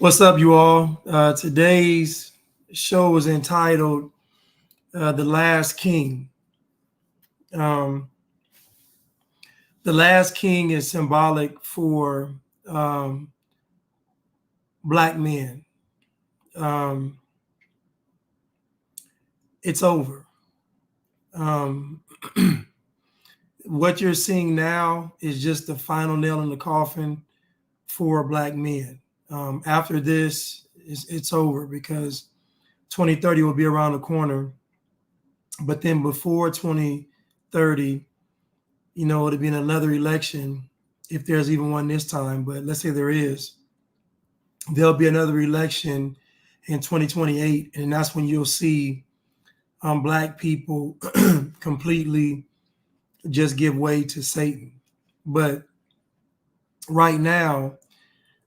What's up, you all? Today's show is entitled The Last King. Um, the Last King is symbolic for um, Black men. Um, it's over. Um, what you're seeing now is just the final nail in the coffin for Black men. After this, it's over because 2030 will be around the corner. But then before 2030, it'll be another election, if there's even one this time, but let's say there is. There'll be another election in 2028, and that's when you'll see Black people completely just give way to Satan. But right now,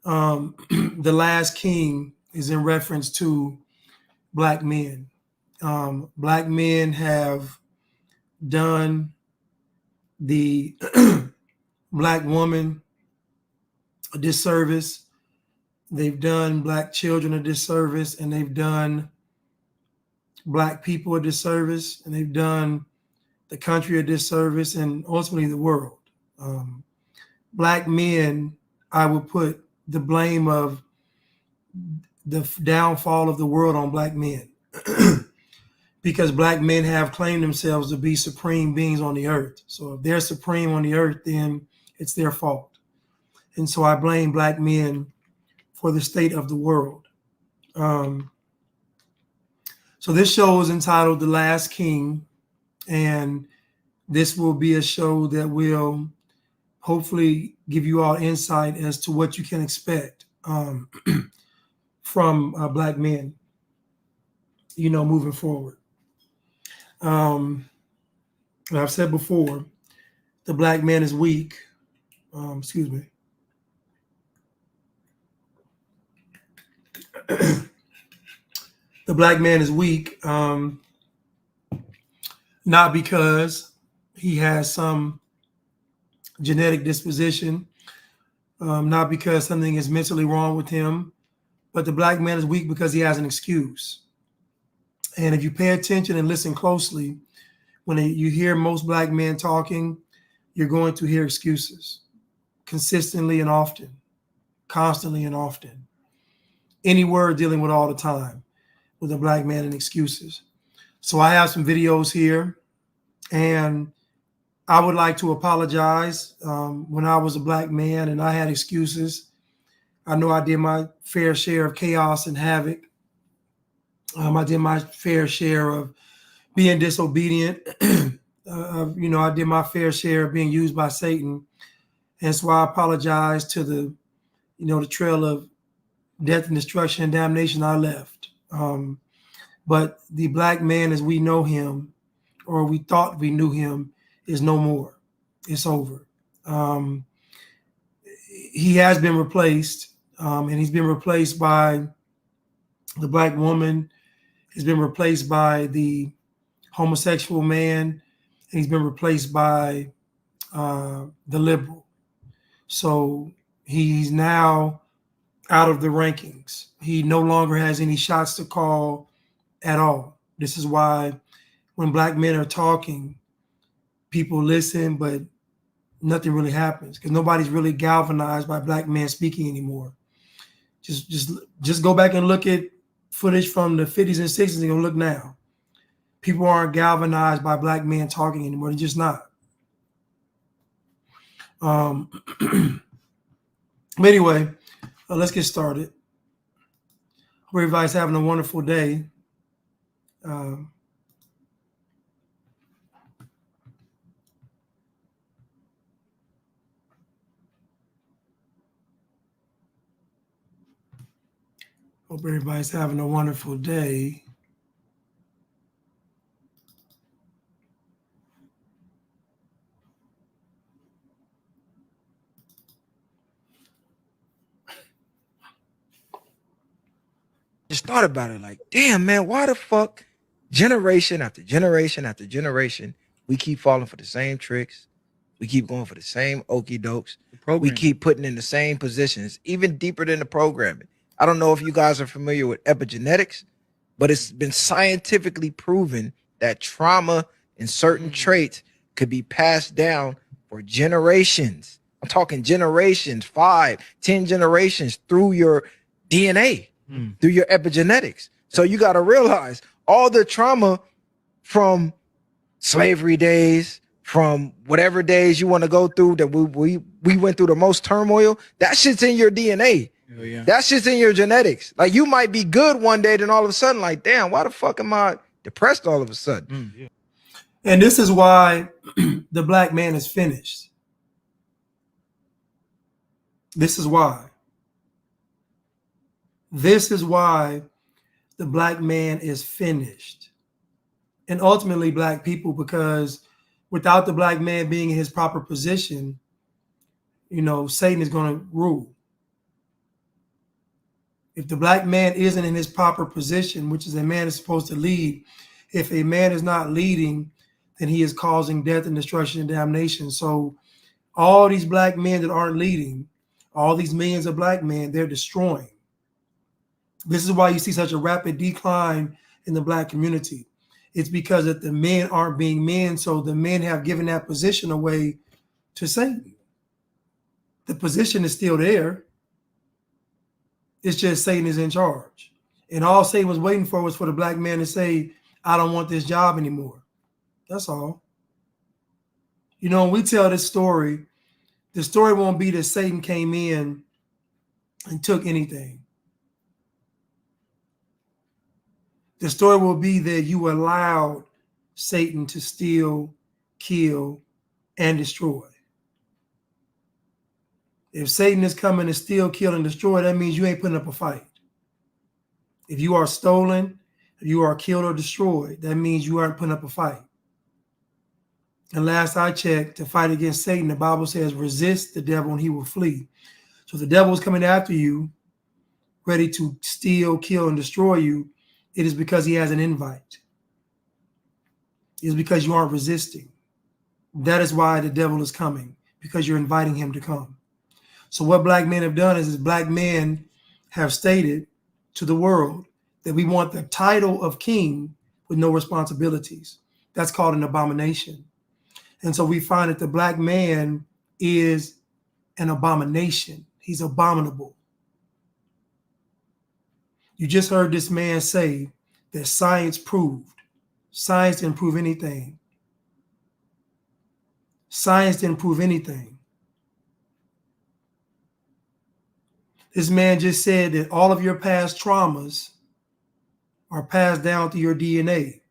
the last king is in reference to Black men. Black men have done the Black woman a disservice. They've done Black children a disservice, and they've done Black people a disservice, and they've done the country a disservice, and ultimately the world. Black men, I would put the blame of the downfall of the world on Black men because Black men have claimed themselves to be supreme beings on the earth. So if they're supreme on the earth, then it's their fault. And so I blame Black men for the state of the world. So this show is entitled The Last King, and this will be a show that will hopefully give you all insight as to what you can expect from Black men, moving forward. I've said before, the Black man is weak. Excuse me. The Black man is weak, not because he has some genetic disposition, not because something is mentally wrong with him, but the Black man is weak because he has an excuse. And if you pay attention and listen closely, when you hear most Black men talking, you're going to hear excuses consistently and often, constantly and often. Any word dealing with all the time with a Black man and excuses. So I have some videos here, and I would like to apologize. When I was a Black man and I had excuses, I know I did my fair share of chaos and havoc. I did my fair share of being disobedient. I did my fair share of being used by Satan. And so I apologize to the trail of death and destruction and damnation I left. But the Black man as we know him, or we thought we knew him, is no more. It's over. He has been replaced, and he's been replaced by the Black woman. He's been replaced by the homosexual man, and he's been replaced by the liberal. So he's now out of the rankings. He no longer has any shots to call at all. This is why when Black men are talking, people listen, but nothing really happens because nobody's really galvanized by Black men speaking anymore. Just go back and look at footage from the 50s and 60s and go look now. People aren't galvanized by Black men talking anymore. They're just not. But anyway, let's get started. Hope everybody's having a wonderful day. Hope everybody's having a wonderful day. Just thought about it like, damn, man, why the fuck generation after generation after generation, we keep falling for the same tricks. We keep going for the same okie dokes. We keep putting in the same positions, even deeper than the programming. I don't know if you guys are familiar with epigenetics, but it's been scientifically proven that trauma and certain traits could be passed down for generations. I'm talking generations, 5, 10 generations through your DNA, through your epigenetics. So you got to realize all the trauma from slavery days, from whatever days you want to go through that we went through the most turmoil, that shit's in your DNA. Oh, yeah. That shit's in your genetics. Like you might be good one day, then all of a sudden, like, damn, why the fuck am I depressed all of a sudden? Yeah. And this is why the black man is finished. This is why. This is why the black man is finished. And ultimately black people, because without the black man being in his proper position, you know, Satan is going to rule. If the black man isn't in his proper position, which is a man is supposed to lead, if a man is not leading, then he is causing death and destruction and damnation. So all these black men that aren't leading, all these millions of black men, they're destroying. This is why you see such a rapid decline in the black community. It's because that the men aren't being men, so the men have given that position away to Satan. The position is still there. It's just Satan is in charge. And all Satan was waiting for was for the black man to say, I don't want this job anymore. That's all. You know, when we tell this story, the story won't be that Satan came in and took anything. The story will be that you allowed Satan to steal, kill, and destroy. If Satan is coming to steal, kill, and destroy, that means you ain't putting up a fight. If you are stolen, if you are killed or destroyed, that means you aren't putting up a fight. And last I checked, to fight against Satan, the Bible says, resist the devil and he will flee. So if the devil is coming after you, ready to steal, kill, and destroy you, it is because he has an invite. It is because you aren't resisting. That is why the devil is coming, because you're inviting him to come. So what black men have done is black men have stated to the world that we want the title of king with no responsibilities. That's called an abomination. And so we find that the black man is an abomination. He's abominable. You just heard this man say that science proved. Science didn't prove anything. Science didn't prove anything. This man just said that all of your past traumas are passed down through your DNA.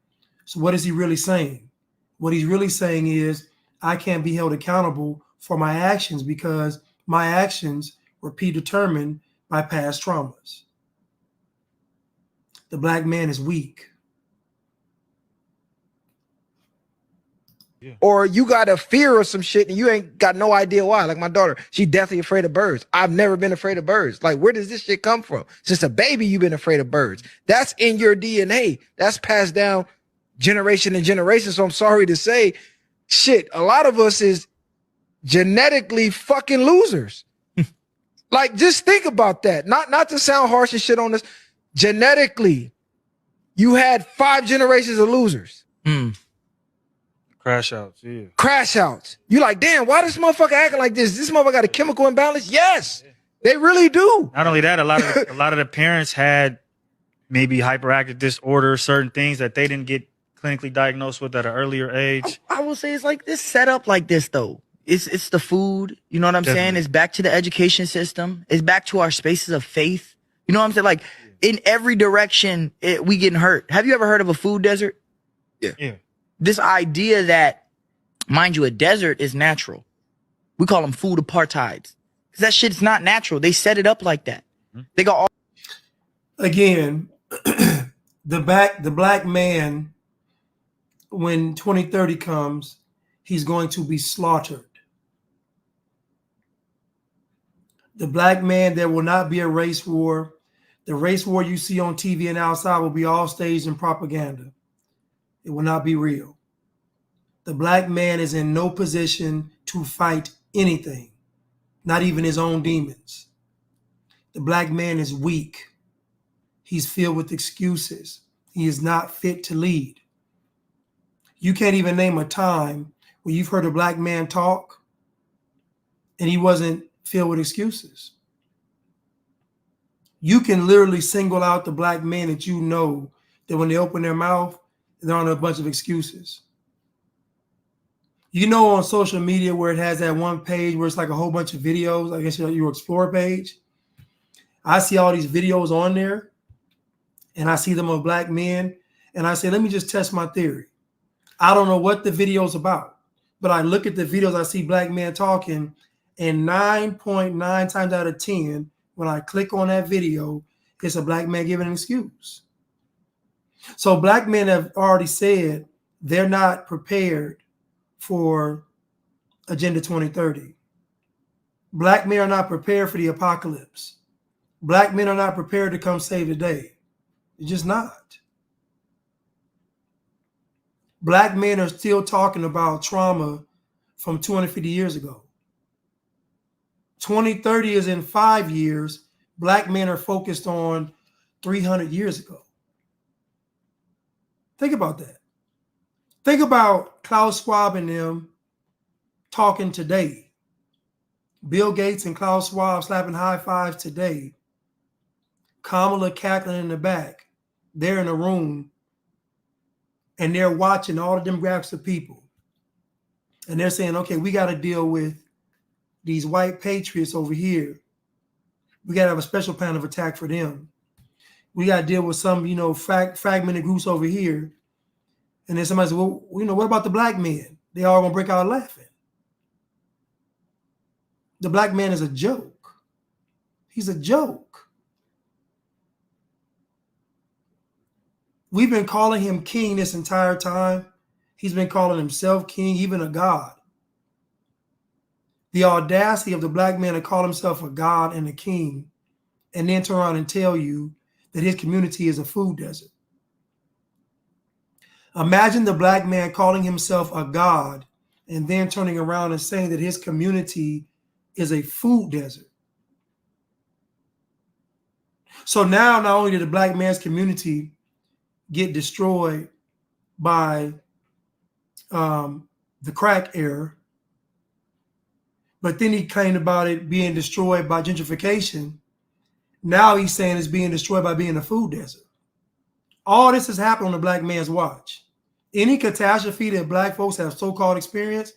So what is he really saying? What he's really saying is, I can't be held accountable for my actions because my actions were predetermined by past traumas. The black man is weak. Yeah. Or you got a fear of some shit and you ain't got no idea why. Like my daughter, she definitely afraid of birds. I've never been afraid of birds. Like, where does this shit come from? Since a baby, you've been afraid of birds. That's in your DNA. That's passed down generation and generation. So I'm sorry to say, shit, a lot of us is genetically fucking losers. Like, just think about that. Not to sound harsh and shit on this. Genetically, you had 5 generations of losers. Crash outs, yeah. Crash outs. You like, damn, why this motherfucker acting like this? This motherfucker got a chemical imbalance? Yes, they really do. Not only that, a lot of the parents had maybe hyperactive disorder, certain things that they didn't get clinically diagnosed with at an earlier age. I will say it's like this set up like this though. It's the food, you know what I'm saying? Definitely. It's back to the education system. It's back to our spaces of faith. You know what I'm saying? Like in every direction, we getting hurt. Have you ever heard of a food desert? Yeah. This idea that, mind you, a desert is natural. We call them food apartheids. Because that shit's not natural. They set it up like that. They got all. Again, the black man, when 2030 comes, he's going to be slaughtered. The black man, there will not be a race war. The race war you see on TV and outside will be all staged in propaganda. It will not be real. The black man is in no position to fight anything, not even his own demons. The black man is weak. He's filled with excuses. He is not fit to lead. You can't even name a time where you've heard a black man talk and he wasn't filled with excuses. You can literally single out the black men that you know that when they open their mouth, they're on a bunch of excuses. You know, on social media where it has that one page where it's like a whole bunch of videos, I guess your Explore page. I see all these videos on there and I see them of black men and I say, let me just test my theory. I don't know what the video's about, but I look at the videos, I see black men talking, and 9.9 times out of 10, when I click on that video, it's a black man giving an excuse. So black men have already said they're not prepared for Agenda 2030. Black men are not prepared for the apocalypse. Black men are not prepared to come save the day. They're just not. Black men are still talking about trauma from 250 years ago. 2030 is in 5 years. Black men are focused on 300 years ago. Think about that. Think about Klaus Schwab and them talking today. Bill Gates and Klaus Schwab slapping high fives today. Kamala cackling in the back. They're in a room and they're watching all the demographics of people. And they're saying, okay, we got to deal with these white patriots over here. We got to have a special plan of attack for them. We got to deal with some, fragmented groups over here. And then somebody says, well, what about the black men? They all going to break out laughing. The black man is a joke. He's a joke. We've been calling him king this entire time. He's been calling himself king, even a god. The audacity of the black man to call himself a god and a king, and then turn around and tell you that his community is a food desert. Imagine the black man calling himself a god and then turning around and saying that his community is a food desert. So now not only did the black man's community get destroyed by the crack era, but then he claimed about it being destroyed by gentrification. Now he's saying it's being destroyed by being a food desert. All this has happened on the black man's watch. Any catastrophe that black folks have so-called experienced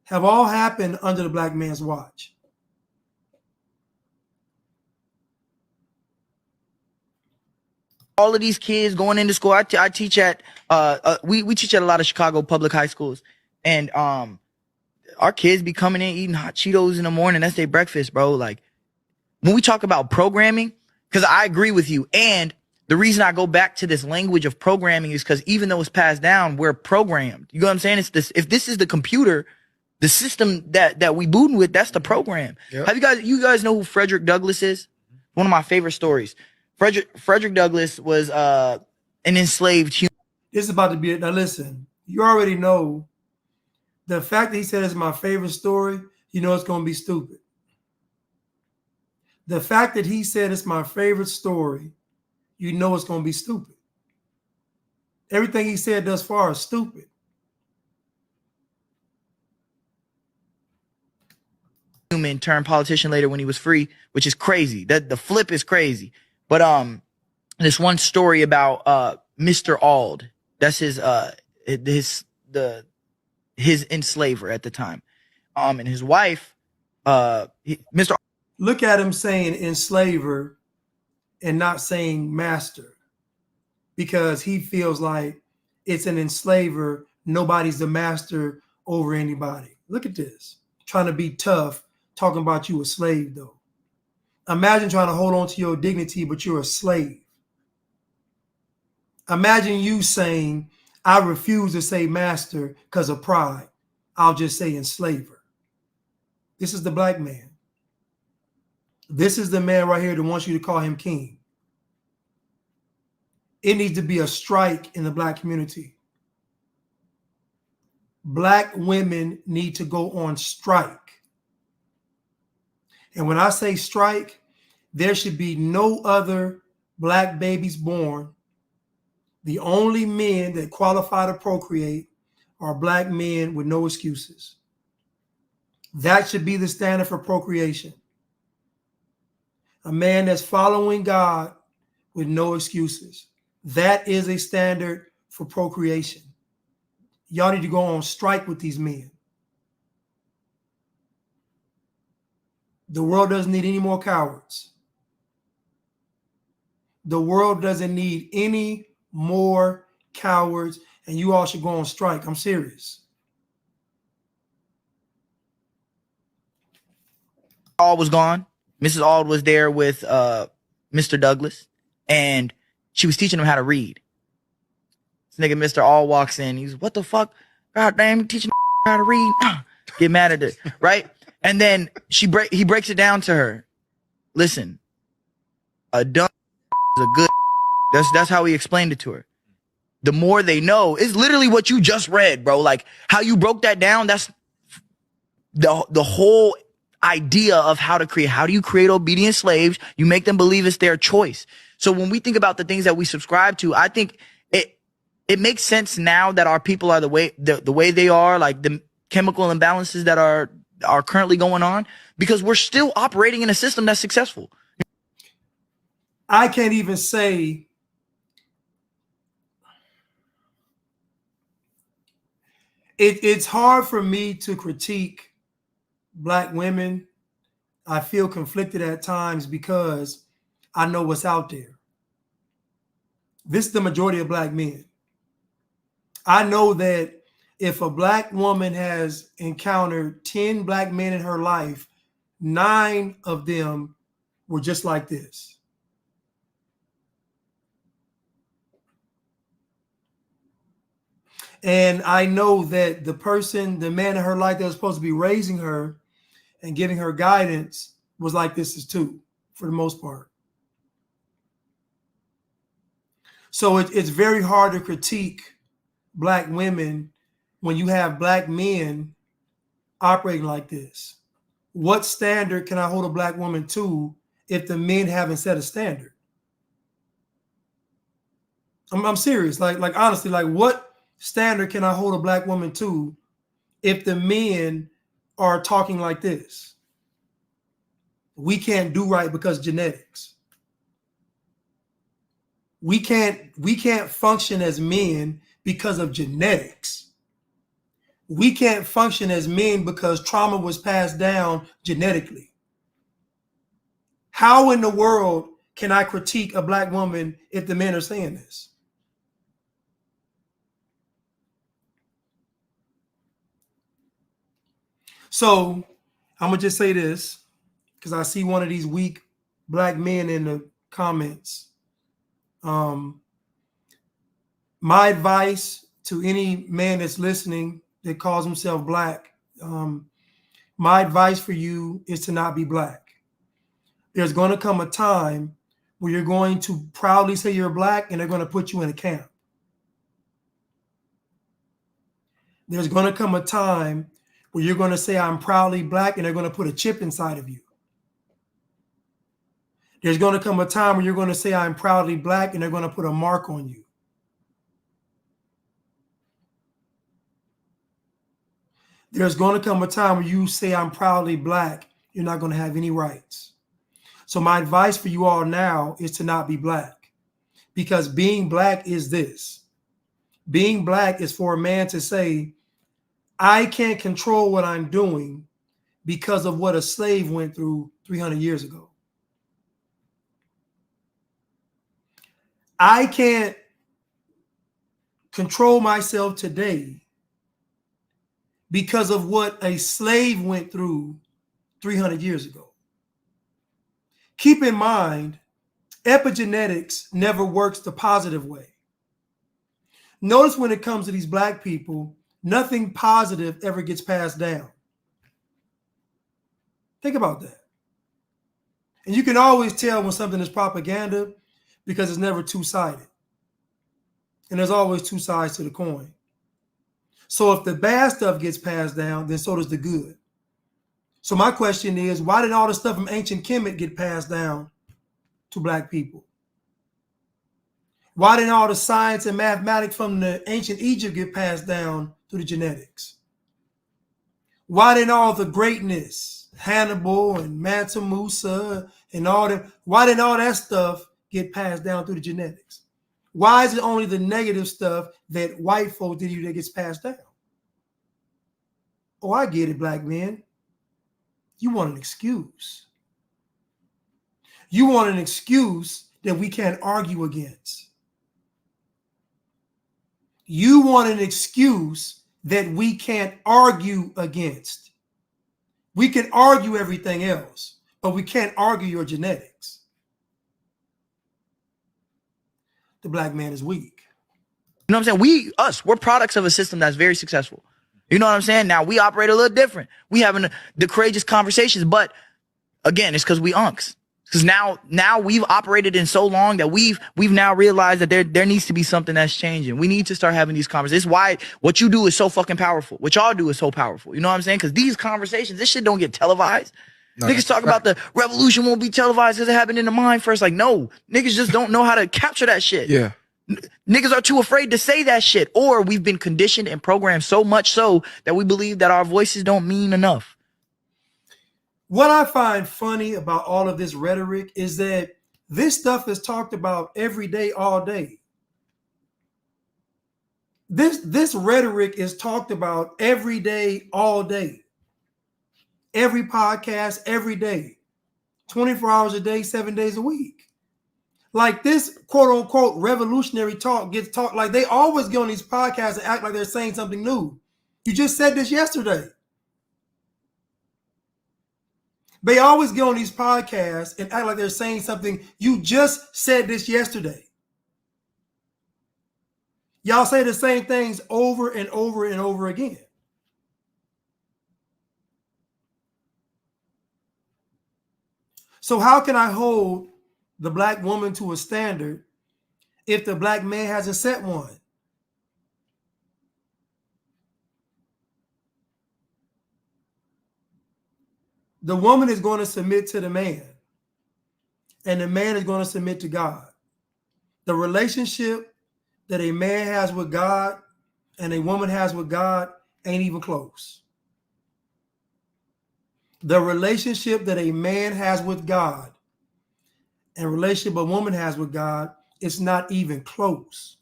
have all happened under the black man's watch. All of these kids going into school. I teach at we teach at a lot of Chicago public high schools, and our kids be coming in eating hot Cheetos in the morning. That's their breakfast, bro. Like when we talk about programming, because I agree with you, and the reason I go back to this language of programming is because even though it's passed down, we're programmed. You know what I'm saying? It's this. If this is the computer, the system that we booting with, that's the program. Yep. Have you guys know who Frederick Douglass is? One of my favorite stories. Frederick Douglass was an enslaved human. This is about to be, now listen, you already know the fact that he said it's my favorite story, you know it's going to be stupid. The fact that he said it's my favorite story, you know it's going to be stupid. Everything he said thus far is stupid. Human turned politician later when he was free, which is crazy. That the flip is crazy. But this one story about Mr. Auld, that's his enslaver at the time. And his wife, Mr. Look at him saying enslaver and not saying master, because he feels like it's an enslaver. Nobody's the master over anybody. Look at this, trying to be tough, talking about you a slave though. Imagine trying to hold on to your dignity, but you're a slave. Imagine you saying, I refuse to say master because of pride. I'll just say enslaver. This is the black man. This is the man right here that wants you to call him king. It needs to be a strike in the black community. Black women need to go on strike. And when I say strike, there should be no other black babies born. The only men that qualify to procreate are black men with no excuses. That should be the standard for procreation. A man that's following God with no excuses. That is a standard for procreation. Y'all need to go on strike with these men. The world doesn't need any more cowards. The world doesn't need any more cowards, and you all should go on strike. I'm serious. Auld was gone. Mrs. Auld was there with Mr. Douglas, and she was teaching him how to read. This nigga Mr. Auld walks in. He's, what the fuck? God damn, you teaching how to read? Get mad at it, right? And then he breaks it down to her. Listen, a dumb is a good. That's how he explained it to her. The more they know is literally what you just read, bro. Like how you broke that down. That's the whole idea of how to create. How do you create obedient slaves? You make them believe it's their choice. So when we think about the things that we subscribe to, I think it makes sense now that our people are the way they are, like the chemical imbalances that are currently going on, because we're still operating in a system that's successful. I can't even say it's hard for me to critique black women. I feel conflicted at times because I know what's out there. This is the majority of black men. I know that if a black woman has encountered 10 black men in her life, 9 of them were just like this. And I know that the man in her life that was supposed to be raising her and giving her guidance was like this too, for the most part. So it's very hard to critique black women when you have black men operating like this. What standard can I hold a black woman to if the men haven't set a standard? I'm serious. Like honestly, like what standard can I hold a black woman to if the men are talking like this? We can't do right because genetics. We can't function as men because of genetics. We can't function as men because trauma was passed down genetically. How in the world can I critique a black woman if the men are saying this? So I'm gonna just say this because I see one of these weak black men in the comments. My advice to any man that's listening that calls himself black, my advice for you is to not be black. There's going to come a time where you're going to proudly say you're black and they're going to put you in a camp. There's going to come a time where you're going to say I'm proudly black and they're going to put a chip inside of you. There's going to come a time where you're going to say I'm proudly black and they're going to put a mark on you. There's going to come a time where you say I'm proudly black, you're not going to have any rights. So my advice for you all now is to not be black, because being black is this. Being black is for a man to say, I can't control what I'm doing because of what a slave went through 300 years ago. I can't control myself today because of what a slave went through 300 years ago. Keep in mind, epigenetics never works the positive way. Notice when it comes to these black people, nothing positive ever gets passed down. Think about that. And you can always tell when something is propaganda because it's never two-sided. And there's always two sides to the coin. So if the bad stuff gets passed down, then so does the good. So my question is, why did all the stuff from ancient Kemet get passed down to black people? Why didn't all the science and mathematics from the ancient Egypt get passed down through the genetics? Why didn't all the greatness, Hannibal and Mansa Musa and all that, why didn't all that stuff get passed down through the genetics? Why is it only the negative stuff that white folks did that gets passed down? Oh, I get it, black men. You want an excuse. You want an excuse that we can't argue against. You want an excuse that we can't argue against. We can argue everything else, but we can't argue your genetics. The black man is weak. You know what I'm saying? We're products of a system that's very successful. You know what I'm saying? Now we operate a little different. We having the courageous conversations, but again, it's because we unks. Because now we've operated in so long that we've now realized that there needs to be something that's changing. We need to start having these conversations. This is why what you do is so fucking powerful. What y'all do is so powerful. You know what I'm saying? Because these conversations, this shit don't get televised. No, niggas talk about the revolution won't be televised because it happened in the mind first. Like, no, niggas just don't know how to capture that shit. Yeah. Niggas are too afraid to say that shit, or we've been conditioned and programmed so much so that we believe that our voices don't mean enough. What I find funny about all of this rhetoric is that this stuff is talked about every day, all day. This rhetoric is talked about every day, all day. Every podcast, every day. 24 hours a day, 7 days a week. Like this quote unquote revolutionary talk gets talked, like they always get on these podcasts and act like they're saying something new. You just said this yesterday. They always get on these podcasts and act like they're saying something. You just said this yesterday. Y'all say the same things over and over and over again. So how can I hold the black woman to a standard if the black man hasn't set one? The woman is going to submit to the man, and the man is going to submit to God. The relationship that a man has with God and a woman has with God ain't even close. The relationship that a man has with God and relationship a woman has with God is not even close.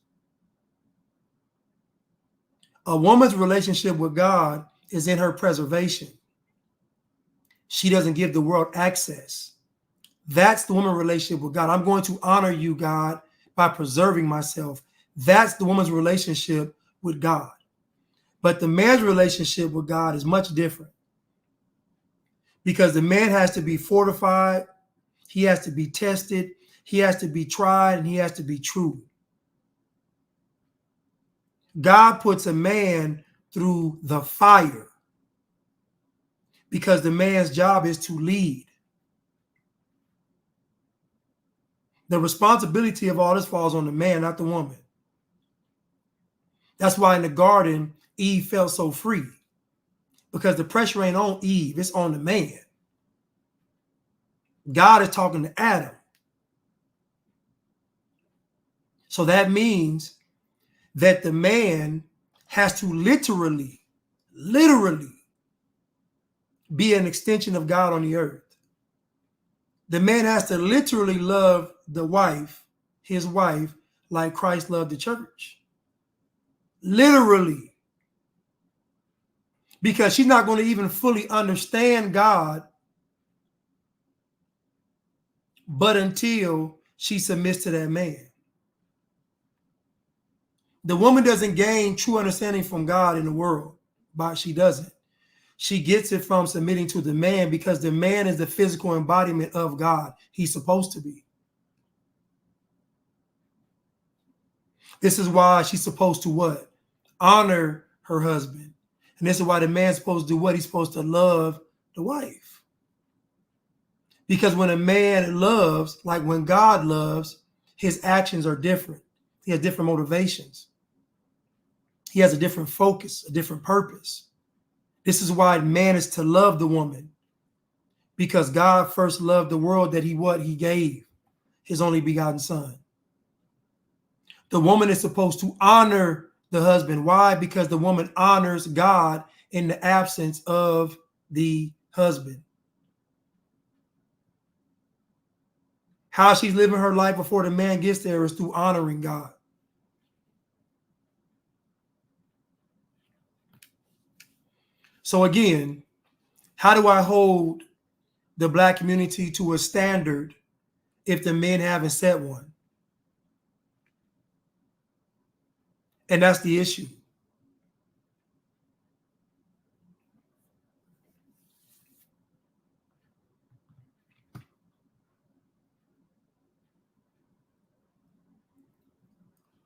A woman's relationship with God is in her preservation. She doesn't give the world access. That's the woman's relationship with God. I'm going to honor you, God, by preserving myself. That's the woman's relationship with God. But the man's relationship with God is much different, because the man has to be fortified, he has to be tested, he has to be tried, and he has to be true. God puts a man through the fire because the man's job is to lead. The responsibility of all this falls on the man, not the woman. That's why in the garden, Eve felt so free, because the pressure ain't on Eve, it's on the man. God is talking to Adam. So that means that the man has to literally be an extension of God on the earth. The man has to literally love the wife, his wife, like Christ loved the church. Literally. Because she's not going to even fully understand God but until she submits to that man. The woman doesn't gain true understanding from God in the world, but she doesn't. She gets it from submitting to the man, because the man is the physical embodiment of God. He's supposed to be. This is why she's supposed to what? Honor her husband. And this is why the man's supposed to do what? He's supposed to love the wife. Because when a man loves, like when God loves, his actions are different. He has different motivations. He has a different focus, a different purpose. This is why man is to love the woman, because God first loved the world that he gave. his only begotten son. The woman is supposed to honor the husband. Why? Because the woman honors God in the absence of the husband. How she's living her life before the man gets there is through honoring God. So again, how do I hold the Black community to a standard if the men haven't set one? And that's the issue.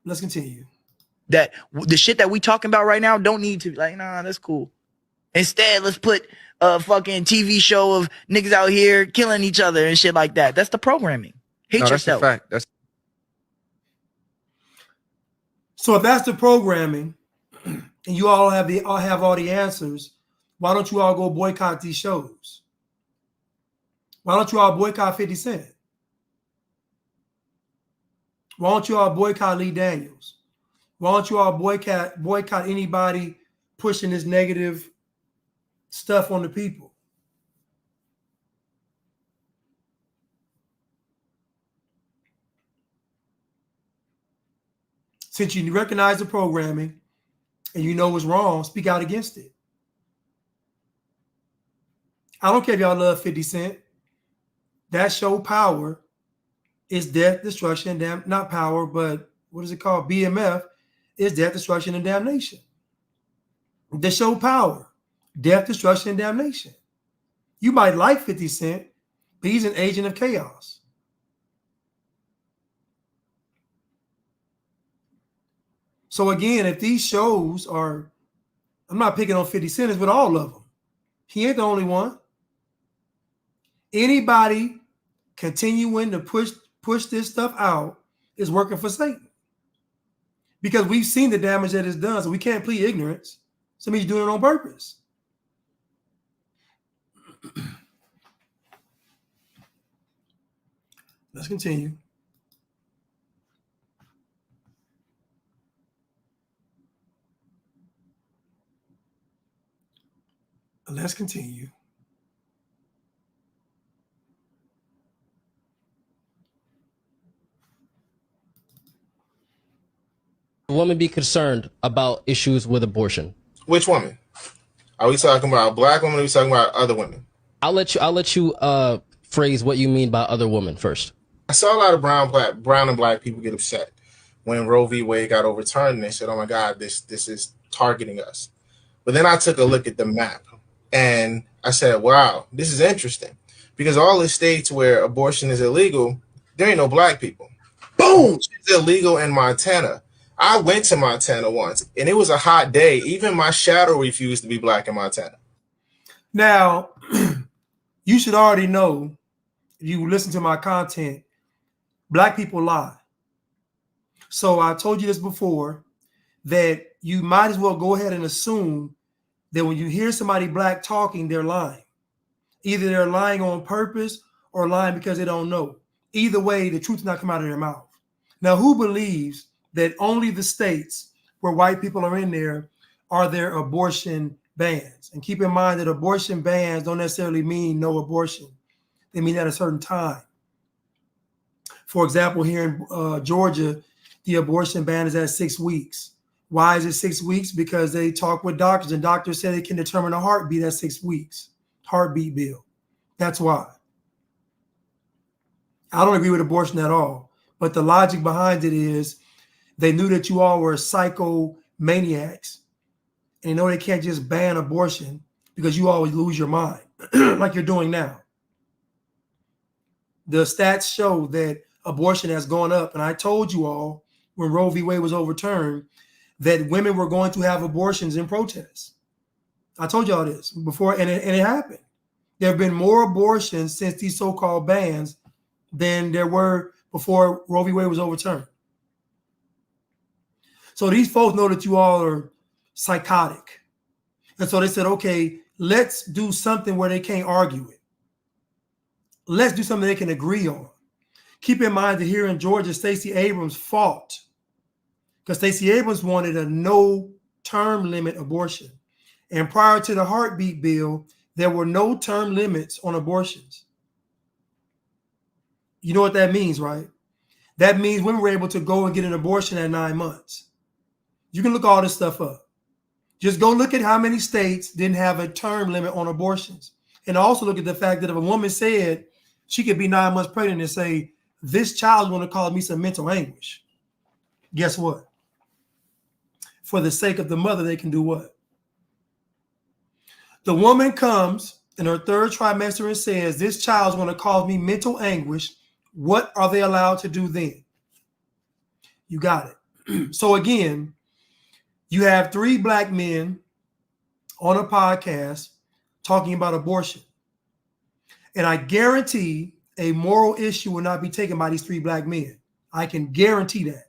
Let's continue. That the shit that we talking about right now don't need to be like, nah, that's cool. Instead, let's put a fucking TV show of niggas out here killing each other and shit like that. That's the programming. Hate No, that's yourself. a fact. That's So if that's the programming, and you all have all the answers, why don't you all go boycott these shows? Why don't you all boycott 50 Cent? Why don't you all boycott Lee Daniels? Why don't you all boycott anybody pushing this negative stuff on the people? Since you recognize the programming and you know what's wrong, speak out against it. I don't care if y'all love 50 Cent. That show Power is death, destruction, and not power, but what is it called? BMF is death, destruction, and damnation. The show Power, death, destruction, and damnation. You might like 50 Cent, but he's an agent of chaos. So again, if these shows are, I'm not picking on 50 Cent, it's with all of them. He ain't the only one. Anybody continuing to push this stuff out is working for Satan. Because we've seen the damage that it's done, so we can't plead ignorance. Somebody's doing it on purpose. Let's continue. Let's continue. Women be concerned about issues with abortion? Which woman? Are we talking about black women or are we talking about other women? I'll let you phrase what you mean by other women first. I saw a lot of brown and black people get upset when Roe v. Wade got overturned, and they said, "Oh my God, this is targeting us." But then I took a look at the map, and I said, "Wow, this is interesting," because all the states where abortion is illegal, there ain't no black people. Boom, it's illegal in Montana. I went to Montana once, and it was a hot day. Even my shadow refused to be black in Montana. Now, you should already know, if you listen to my content, black people lie. So I told you this before, that you might as well go ahead and assume that when you hear somebody black talking, they're lying. Either they're lying on purpose or lying because they don't know. Either way, the truth does not come out of their mouth. Now, who believes that only the states where white people are in there are their abortion bans? And keep in mind that abortion bans don't necessarily mean no abortion. They mean at a certain time. For example, here in Georgia, the abortion ban is at 6 weeks. Why is it 6 weeks? Because they talk with doctors, and doctors say they can determine a heartbeat at 6 weeks. Heartbeat bill. That's why. I don't agree with abortion at all. But the logic behind it is they knew that you all were psychomaniacs. And they know they can't just ban abortion because you always lose your mind like you're doing now. The stats show that abortion has gone up. And I told you all when Roe v. Wade was overturned that women were going to have abortions in protest. I told y'all this before, and it happened. There have been more abortions since these so-called bans than there were before Roe v. Wade was overturned. So these folks know that you all are psychotic. And so they said, okay, let's do something where they can't argue it. Let's do something they can agree on. Keep in mind that here in Georgia, Stacey Abrams fought because Stacey Abrams wanted a no term limit abortion. And prior to the heartbeat bill, there were no term limits on abortions. You know what that means, right? That means women were able to go and get an abortion at 9 months. You can look all this stuff up. Just go look at how many states didn't have a term limit on abortions. And also look at the fact that if a woman said she could be 9 months pregnant and say, this child is going to cause me some mental anguish. Guess what? For the sake of the mother, they can do what? The woman comes in her third trimester and says, this child is going to cause me mental anguish. What are they allowed to do then? You got it. So again, you have 3 black men on a podcast talking about abortion. And I guarantee a moral issue will not be taken by these 3 black men. I can guarantee that.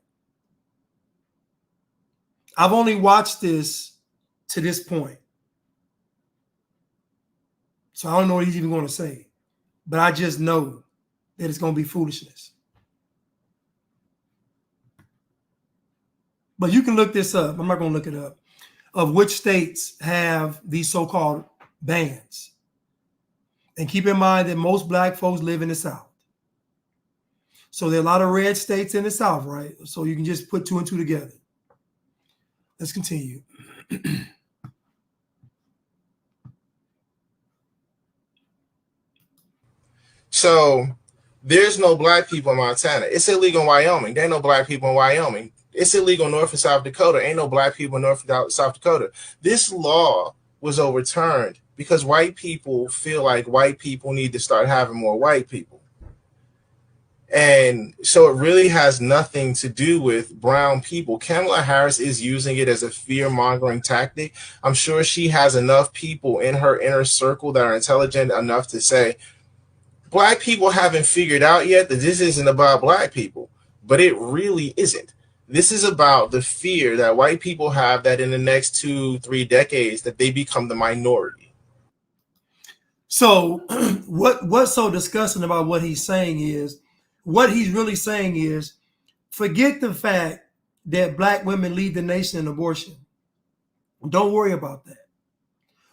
I've only watched this to this point. So I don't know what he's even going to say. But I just know that it's going to be foolishness. But you can look this up. I'm not going to look it up. Of which states have these so-called bans. And keep in mind that most black folks live in the South. So there are a lot of red states in the South, right? So you can just put 2 and 2 together. Let's continue. So there's no black people in Montana. It's illegal in Wyoming. There ain't no black people in Wyoming. It's illegal in North and South Dakota. Ain't no black people in North and South Dakota. This law was overturned because white people feel like white people need to start having more white people. And so it really has nothing to do with brown people. Kamala Harris is using it as a fear-mongering tactic. I'm sure she has enough people in her inner circle that are intelligent enough to say, black people haven't figured out yet that this isn't about black people, but it really isn't. This is about the fear that white people have that in the next 2-3 decades that they become the minority. So what's so disgusting about what he's saying is, what he's really saying is, forget the fact that black women lead the nation in abortion. Don't worry about that.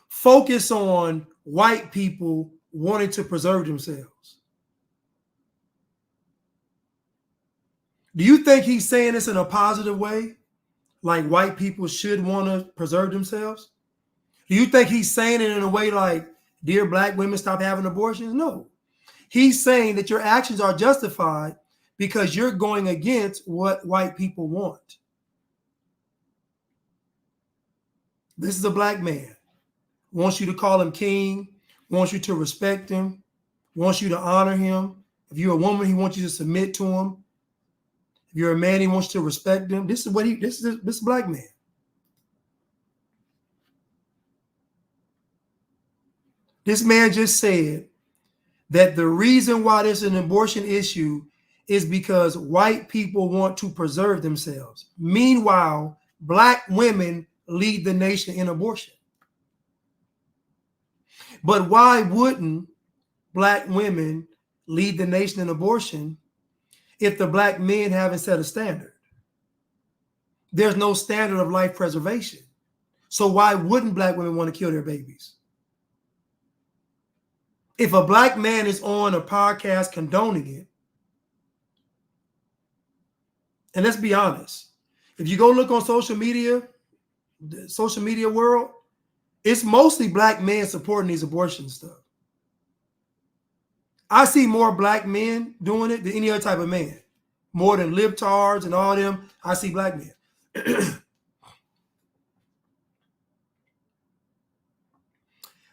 Focus on white people wanting to preserve themselves. Do you think he's saying this in a positive way? Like white people should want to preserve themselves? Do you think he's saying it in a way like, dear black women, stop having abortions? No. He's saying that your actions are justified because you're going against what white people want. This is a black man. Wants you to call him king, wants you to respect him, wants you to honor him. If you're a woman, he wants you to submit to him. If you're a man, he wants you to respect him. This is a black man. This man just said that the reason why there's an abortion issue is because white people want to preserve themselves. Meanwhile, black women lead the nation in abortion. But why wouldn't black women lead the nation in abortion if the black men haven't set a standard? There's no standard of life preservation. So why wouldn't black women want to kill their babies? If a black man is on a podcast condoning it, and let's be honest, if you go look on social media, the social media world, it's mostly black men supporting these abortion stuff. I see more black men doing it than any other type of man. More than libtards and all them, I see black men.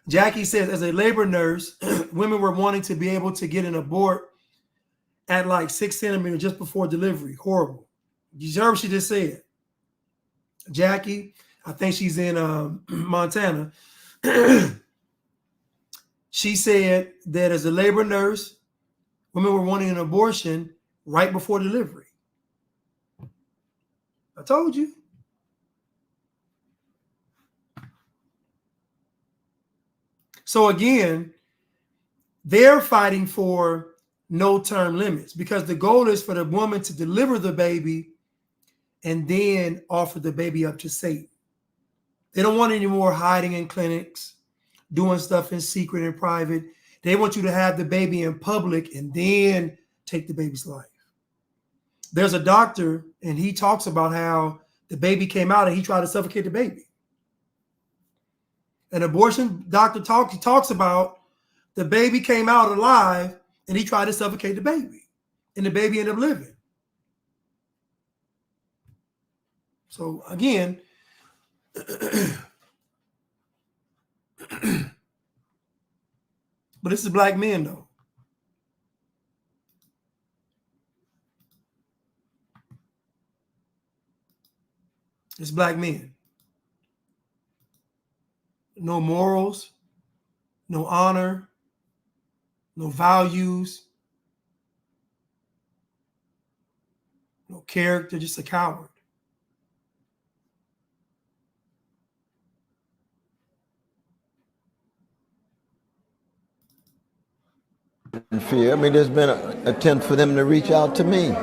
Jackie says, as a labor nurse, women were wanting to be able to get an abort at like 6 centimeters just before delivery. Horrible. You heard what she just said. Jackie, I think she's in Montana. She said that as a labor nurse, women were wanting an abortion right before delivery. I told you. So again, they're fighting for no term limits, because the goal is for the woman to deliver the baby and then offer the baby up to Satan. They don't want any more hiding in clinics, doing stuff in secret and private. They want you to have the baby in public and then take the baby's life. There's a doctor, and he talks about how the baby came out and he tried to suffocate the baby. An abortion doctor talks about the baby came out alive and he tried to suffocate the baby, and the baby ended up living. So again, but this is black men though. It's black men. No morals, no honor, no values, no character, just a coward. Fear. I mean, there's been an attempt for them to reach out to me.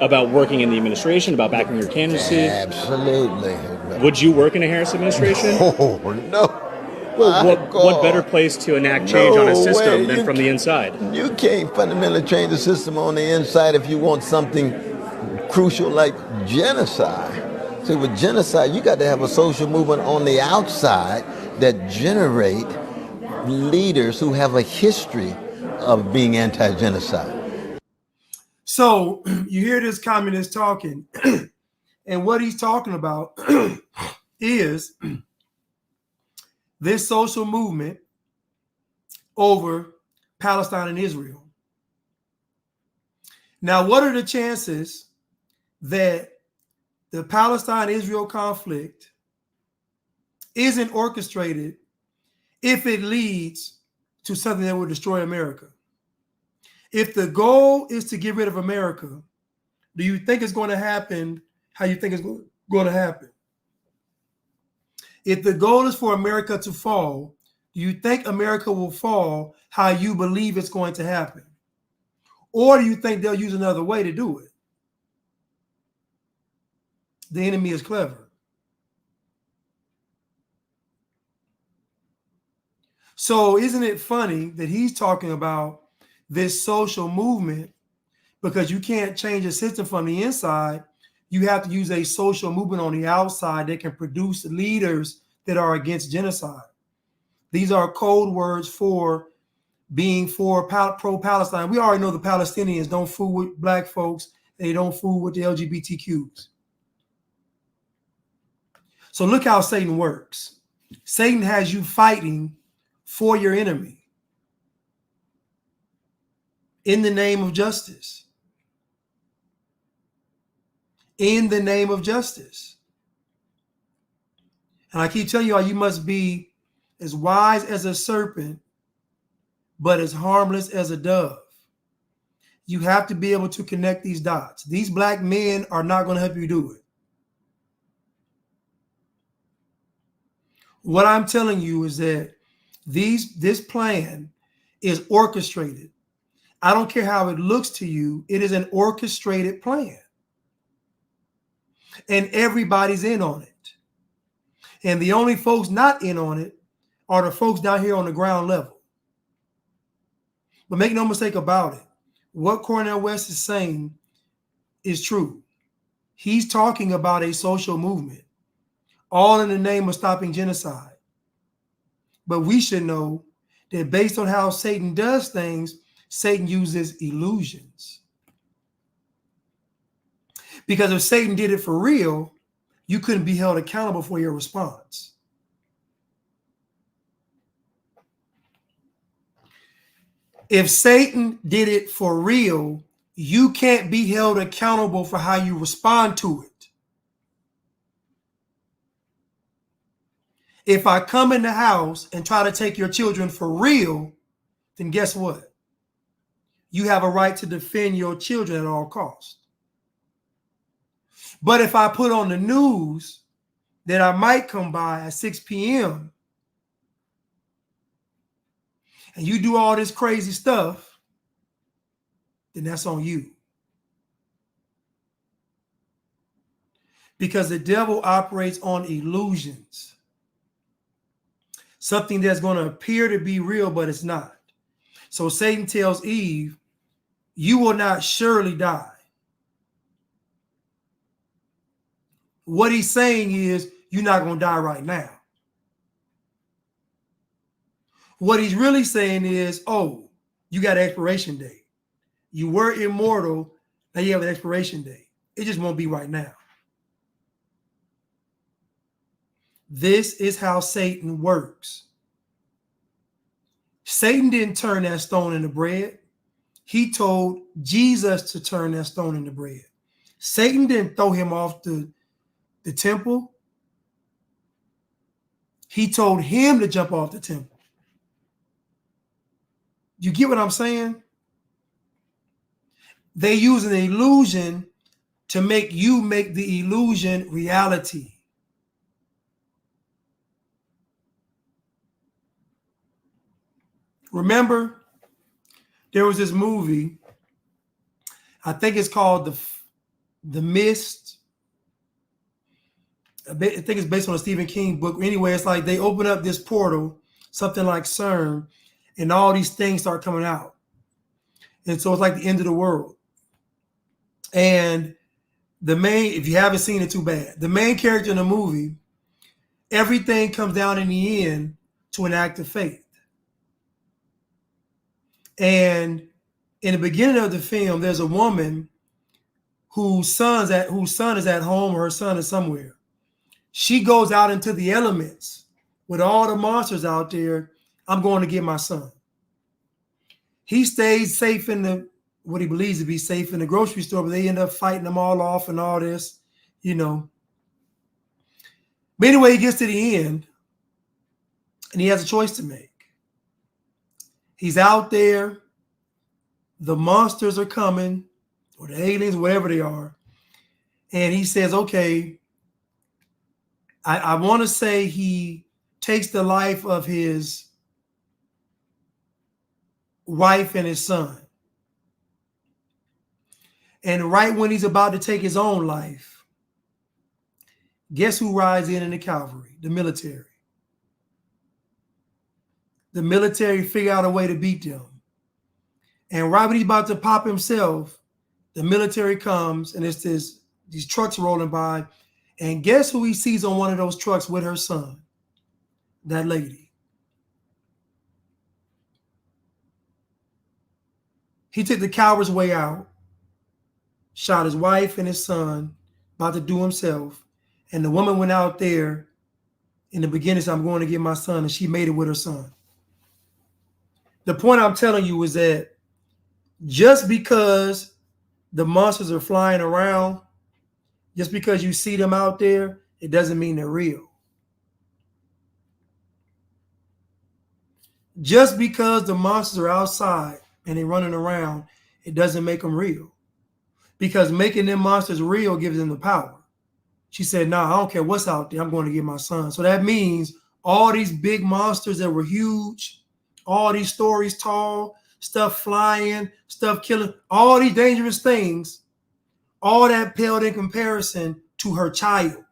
About working in the administration, about backing your candidacy? Absolutely. Would you work in a Harris administration? Oh, no. Well, what better place to enact change on a system than from the inside? You can't fundamentally change the system on the inside if you want something crucial like genocide. See, with genocide, you got to have a social movement on the outside that generate leaders who have a history of being anti-genocide. So you hear this communist talking, and what he's talking about is this social movement over Palestine and Israel. Now, what are the chances that the Palestine-Israel conflict isn't orchestrated if it leads to something that will destroy America? If the goal is to get rid of America, do you think it's going to happen how you think it's going to happen? If the goal is for America to fall, do you think America will fall how you believe it's going to happen? Or do you think they'll use another way to do it? The enemy is clever. So isn't it funny that he's talking about this social movement, because you can't change a system from the inside. You have to use a social movement on the outside that can produce leaders that are against genocide. These are code words for being for pro-Palestine. We already know the Palestinians don't fool with black folks. They don't fool with the LGBTQs. So look how Satan works. Satan has you fighting for your enemy in the name of justice. In the name of justice. And I keep telling you all, you must be as wise as a serpent, but as harmless as a dove. You have to be able to connect these dots. These black men are not going to help you do it. What I'm telling you is that this plan is orchestrated. I don't care how it looks to you. It is an orchestrated plan. And everybody's in on it. And the only folks not in on it are the folks down here on the ground level. But make no mistake about it. What Cornel West is saying is true. He's talking about a social movement, all in the name of stopping genocide. But we should know that based on how Satan does things, Satan uses illusions. Because if Satan did it for real, you couldn't be held accountable for your response. If Satan did it for real, you can't be held accountable for how you respond to it. If I come in the house and try to take your children for real, then guess what? You have a right to defend your children at all costs. But if I put on the news that I might come by at 6 p.m. and you do all this crazy stuff, then that's on you. Because the devil operates on illusions. Something that's going to appear to be real, but it's not. So Satan tells Eve, you will not surely die. What he's saying is, you're not going to die right now. What he's really saying is, oh, you got an expiration date. You were immortal, now you have an expiration date. It just won't be right now. This is how Satan works. Satan didn't turn that stone into bread. He told Jesus to turn that stone into bread. Satan didn't throw him off the temple. He told him to jump off the temple. You get what I'm saying? They use an illusion to make you make the illusion reality. Remember, there was this movie, I think it's called The Mist. I think it's based on a Stephen King book. Anyway, it's like they open up this portal, something like CERN, and all these things start coming out. And so it's like the end of the world. And if you haven't seen it, too bad. The main character in the movie, everything comes down in the end to an act of faith. And in the beginning of the film, there's a woman whose son is at home, or her son is somewhere. She goes out into the elements with all the monsters out there. I'm going to get my son. He stays safe in what he believes to be safe in the grocery store, but they end up fighting them all off and all this, you know. But anyway, he gets to the end and he has a choice to make. He's out there. The monsters are coming, or the aliens, whatever they are. And he says, okay, I want to say he takes the life of his wife and his son. And right when he's about to take his own life, guess who rides in the cavalry? The military. The military figure out a way to beat them. And right when he's about to pop himself, the military comes, and it's these trucks rolling by. And guess who he sees on one of those trucks with her son? That lady. He took the coward's way out, shot his wife and his son, about to do himself. And the woman went out there in the beginning, said, I'm going to get my son, and she made it with her son. The point I'm telling you is that just because the monsters are flying around, just because you see them out there, it doesn't mean they're real. Just because the monsters are outside and they're running around, it doesn't make them real. Because making them monsters real gives them the power. She said, nah, I don't care what's out there. I'm going to get my son. So that means all these big monsters that were huge, all these stories tall, stuff flying, stuff killing, all these dangerous things, all that paled in comparison to her child.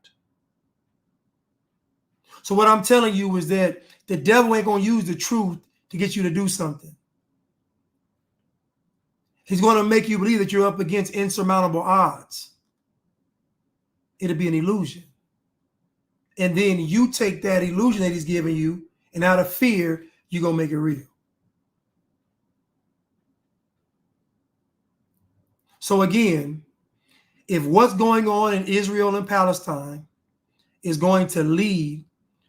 So what I'm telling you is that the devil ain't going to use the truth to get you to do something. He's going to make you believe that you're up against insurmountable odds. It'll be an illusion. And then you take that illusion that he's giving you, and out of fear, you're going to make it real. So again, if what's going on in Israel and Palestine is going to lead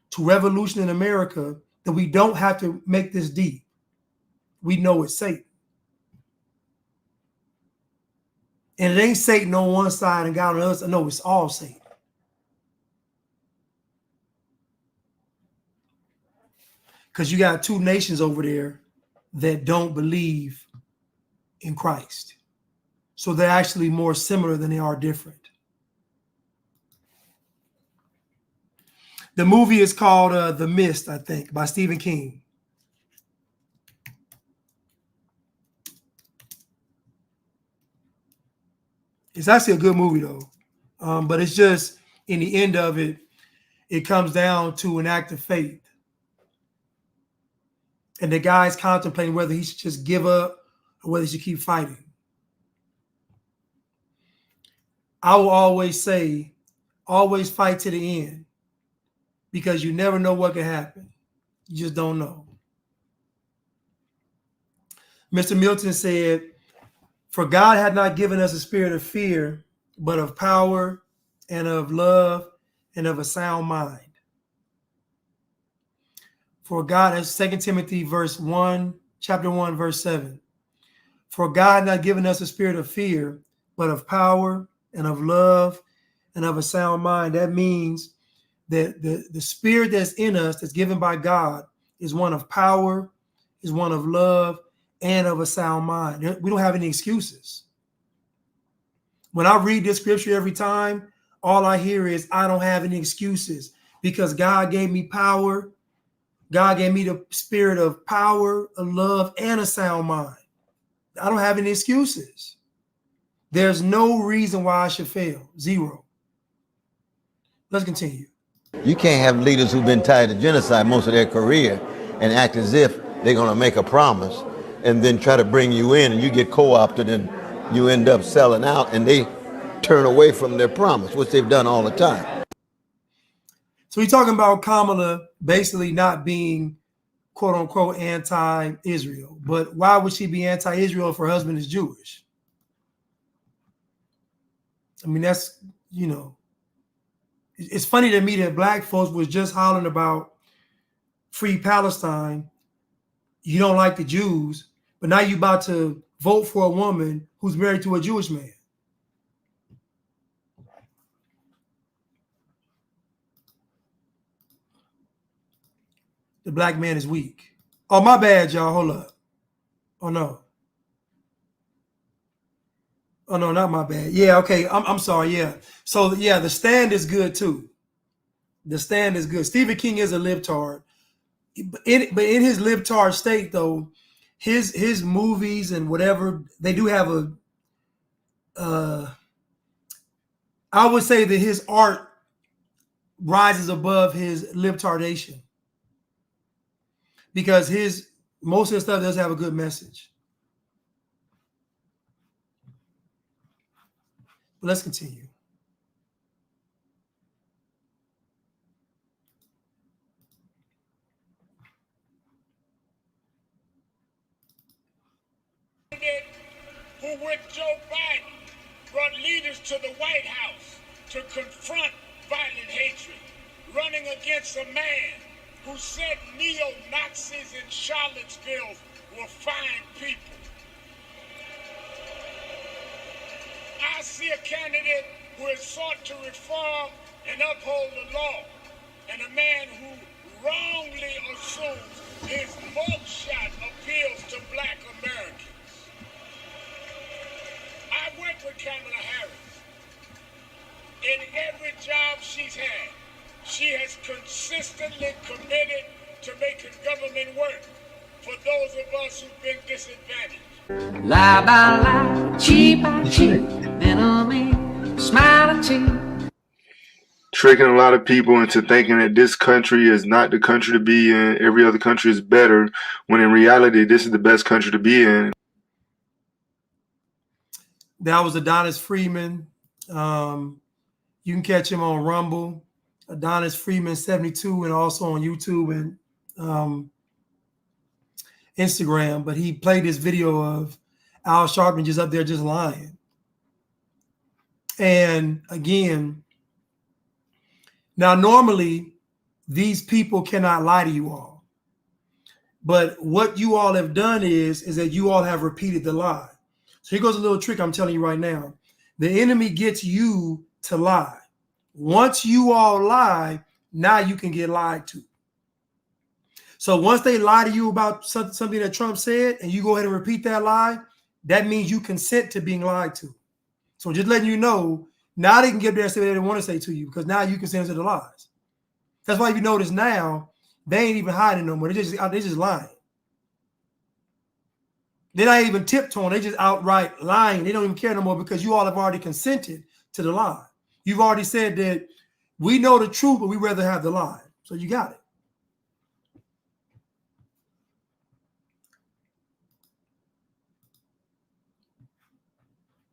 to revolution in America, then we don't have to make this deep. We know it's Satan. And it ain't Satan on one side and God on the other side. No, it's all Satan. Because you got two nations over there that don't believe in Christ. So they're actually more similar than they are different. The movie is called The Mist, I think, by Stephen King. It's actually a good movie though, but it's just in the end of it, it comes down to an act of faith, and the guy's contemplating whether he should just give up or whether he should keep fighting. I will always say, always fight to the end, because you never know what can happen. You just don't know. Mr. Milton said, "For God had not given us a spirit of fear, but of power and of love and of a sound mind." For God, as 2 Timothy chapter 1, verse 7. For God had not given us a spirit of fear, but of power and of love and of a sound mind. That means that the spirit that's in us, that's given by God, is one of power, is one of love, and of a sound mind. We don't have any excuses. When I read this scripture every time, all I hear is, I don't have any excuses, because God gave me power. God gave me the spirit of power, of love, and a sound mind. I don't have any excuses. There's no reason why I should fail. Zero. Let's continue. You can't have leaders who've been tied to genocide most of their career and act as if they're going to make a promise and then try to bring you in, and you get co-opted and you end up selling out, and they turn away from their promise, which they've done all the time. So we're talking about Kamala basically not being, quote unquote, anti-Israel. But why would she be anti-Israel if her husband is Jewish? I mean, that's, it's funny to me that black folks was just hollering about free Palestine. You don't like the Jews, but now you're about to vote for a woman who's married to a Jewish man. The black man is weak. Oh, my bad, y'all. Hold up. Oh, no. Oh, no, not my bad. Yeah, okay. I'm sorry. Yeah. So, yeah, The Stand is good, too. The Stand is good. Stephen King is a libtard. But in his libtard state, though, his movies and whatever, they do have I would say that his art rises above his libtardation, because most of his stuff does have a good message. But let's continue. Who with Joe Biden brought leaders to the White House to confront violent hatred, running against a man who said neo-Nazis in Charlottesville were fine people. I see a candidate who has sought to reform and uphold the law, and a man who wrongly assumes his mugshot appeals to black Americans. I worked with Kamala Harris. In every job she's had, she has consistently committed to making government work for those of us who've been disadvantaged. Lie by lie, cheat by cheat, enemy, smile at cheat. Tricking a lot of people into thinking that this country is not the country to be in, every other country is better, when in reality, this is the best country to be in. That was Adonis Freeman. You can catch him on Rumble, Adonis Freeman 72, and also on YouTube and Instagram. But he played this video of Al Sharpton just up there just lying. And again, now normally these people cannot lie to you all. But what you all have done is that you all have repeated the lie. So here goes a little trick I'm telling you right now. The enemy gets you to lie. Once you all lie, now you can get lied to. So once they lie to you about something that Trump said, and you go ahead and repeat that lie, that means you consent to being lied to. So just letting you know, now they can get there and say what they want to say to you, because now you consent to the lies. That's why if you notice now, they ain't even hiding no more. They're just lying. They're not even tiptoeing. They just outright lying. They don't even care no more because you all have already consented to the lie. You've already said that we know the truth, but we rather have the lie. So you got it.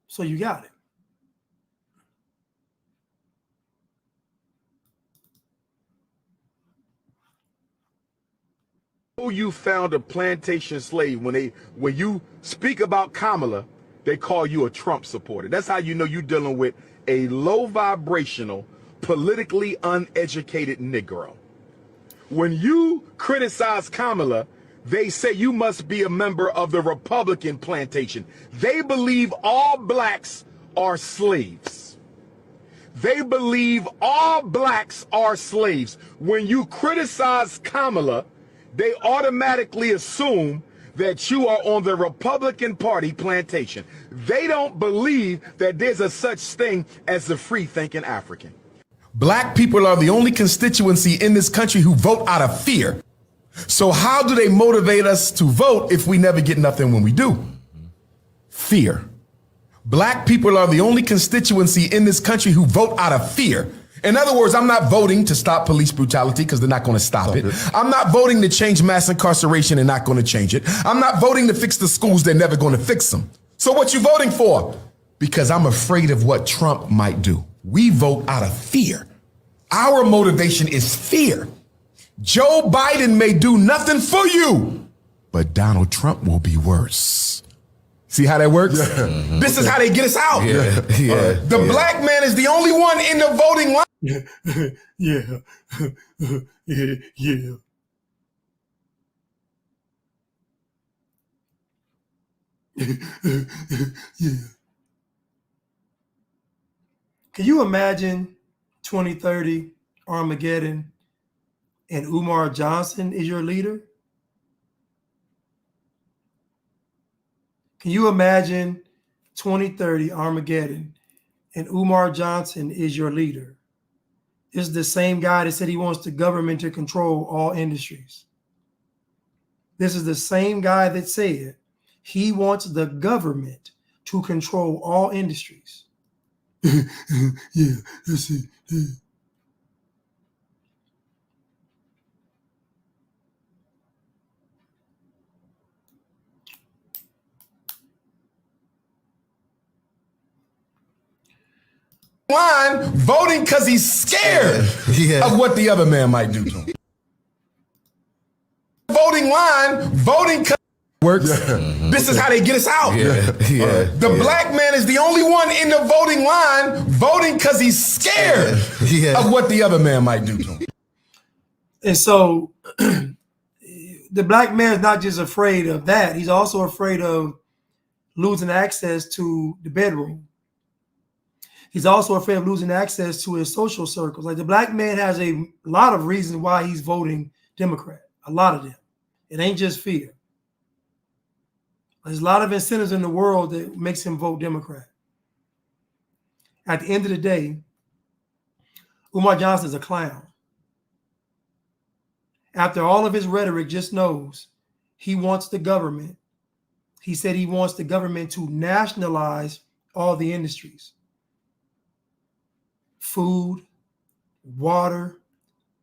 So you got it. You found a plantation slave. When you speak about Kamala, they call you a Trump supporter. That's how you know you're dealing with a low vibrational, politically uneducated Negro. When you criticize Kamala, they say you must be a member of the Republican plantation. They believe all blacks are slaves. They believe all blacks are slaves. When you criticize Kamala, they automatically assume that you are on the Republican Party plantation. They don't believe that there's a such thing as the free-thinking African. Black people are the only constituency in this country who vote out of fear. So how do they motivate us to vote if we never get nothing when we do? Fear. Black people are the only constituency in this country who vote out of fear. In other words, I'm not voting to stop police brutality because they're not going to stop it. I'm not voting to change mass incarceration. They're not going to change it. I'm not voting to fix the schools. They're never going to fix them. So what you voting for? Because I'm afraid of what Trump might do. We vote out of fear. Our motivation is fear. Joe Biden may do nothing for you, but Donald Trump will be worse. See how that works? Yeah. This is how they get us out. The black man is the only one in the voting line. Yeah. Can you imagine 2030 Armageddon and Umar Johnson is your leader? Can you imagine 2030 Armageddon and Umar Johnson is your leader? This is the same guy that said he wants the government to control all industries. This is the same guy that said he wants the government to control all industries. Yeah, that's it. Yeah. Line voting because he's scared of what the other man might do to him. Voting line, voting because works. This is how they get us out. The black man is the only one in the voting line voting because he's scared of what the other man might do to him. And so the black man is not just afraid of that. He's also afraid of losing access to the bedroom. He's also afraid of losing access to his social circles. Like the black man has a lot of reasons why he's voting Democrat, a lot of them. It ain't just fear. There's a lot of incentives in the world that makes him vote Democrat. At the end of the day, Umar Johnson is a clown. After all of his rhetoric, just knows he wants the government. He said he wants the government to nationalize all the industries. Food, water,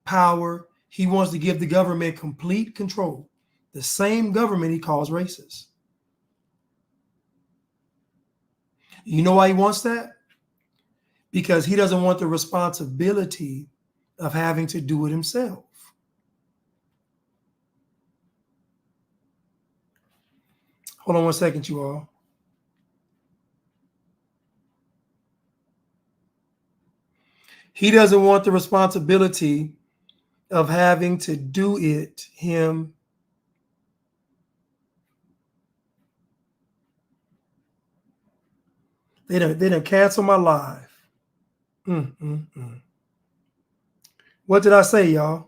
power. He wants to give the government complete control. The same government he calls racist. You know why he wants that? Because he doesn't want the responsibility of having to do it himself. Hold on one second, you all. He doesn't want the responsibility of having to do it him. They done cancel my live. What did I say, y'all?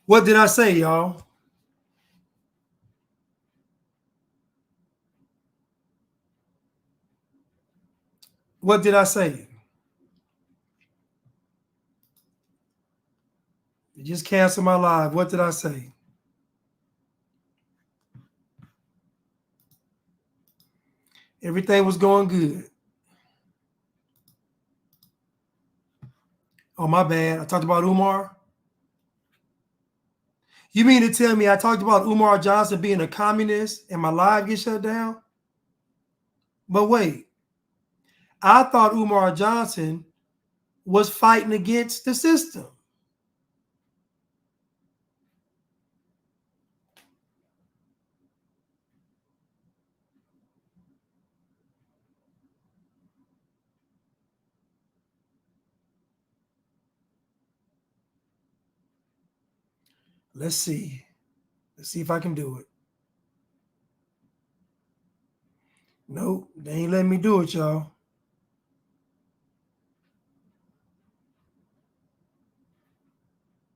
What did I say, y'all? What did I say? They just canceled my live. What did I say? Everything was going good. Oh, my bad. I talked about Umar. You mean to tell me I talked about Umar Johnson being a communist and my live get shut down? But wait, I thought Umar Johnson was fighting against the system. Let's see. Let's see if I can do it. Nope, they ain't letting me do it, y'all.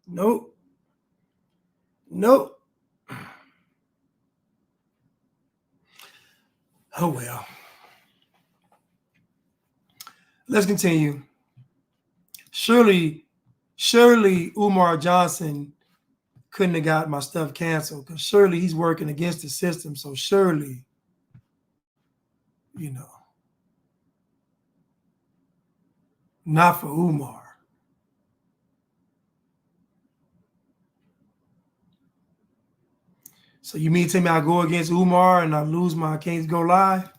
Nope. Nope. Oh, well. Let's continue. Surely Umar Johnson couldn't have got my stuff canceled because surely he's working against the system. So surely, you know, not for Umar. So you mean to tell me I go against Umar and I lose my can't go live?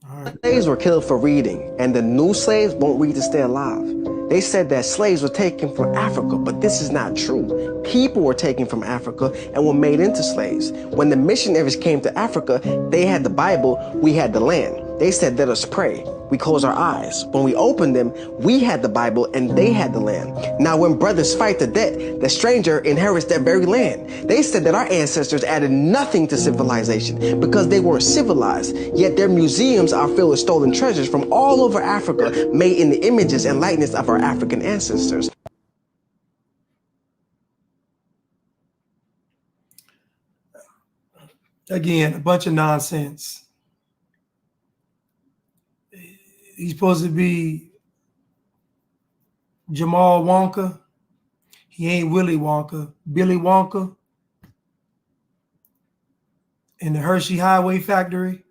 All right. Slaves were killed for reading, and the new slaves won't read to stay alive. They said that slaves were taken from Africa, but this is not true. People were taken from Africa and were made into slaves. When the missionaries came to Africa, they had the Bible, we had the land. They said, let us pray. We closed our eyes. When we opened them, we had the Bible and they had the land. Now when brothers fight the debt, the stranger inherits that very land. They said that our ancestors added nothing to civilization because they weren't civilized, yet their museums are filled with stolen treasures from all over Africa made in the images and likeness of our African ancestors. Again, a bunch of nonsense. He's supposed to be Jamal Wonka. He ain't Willy Wonka. Billy Wonka in the Hershey Highway Factory.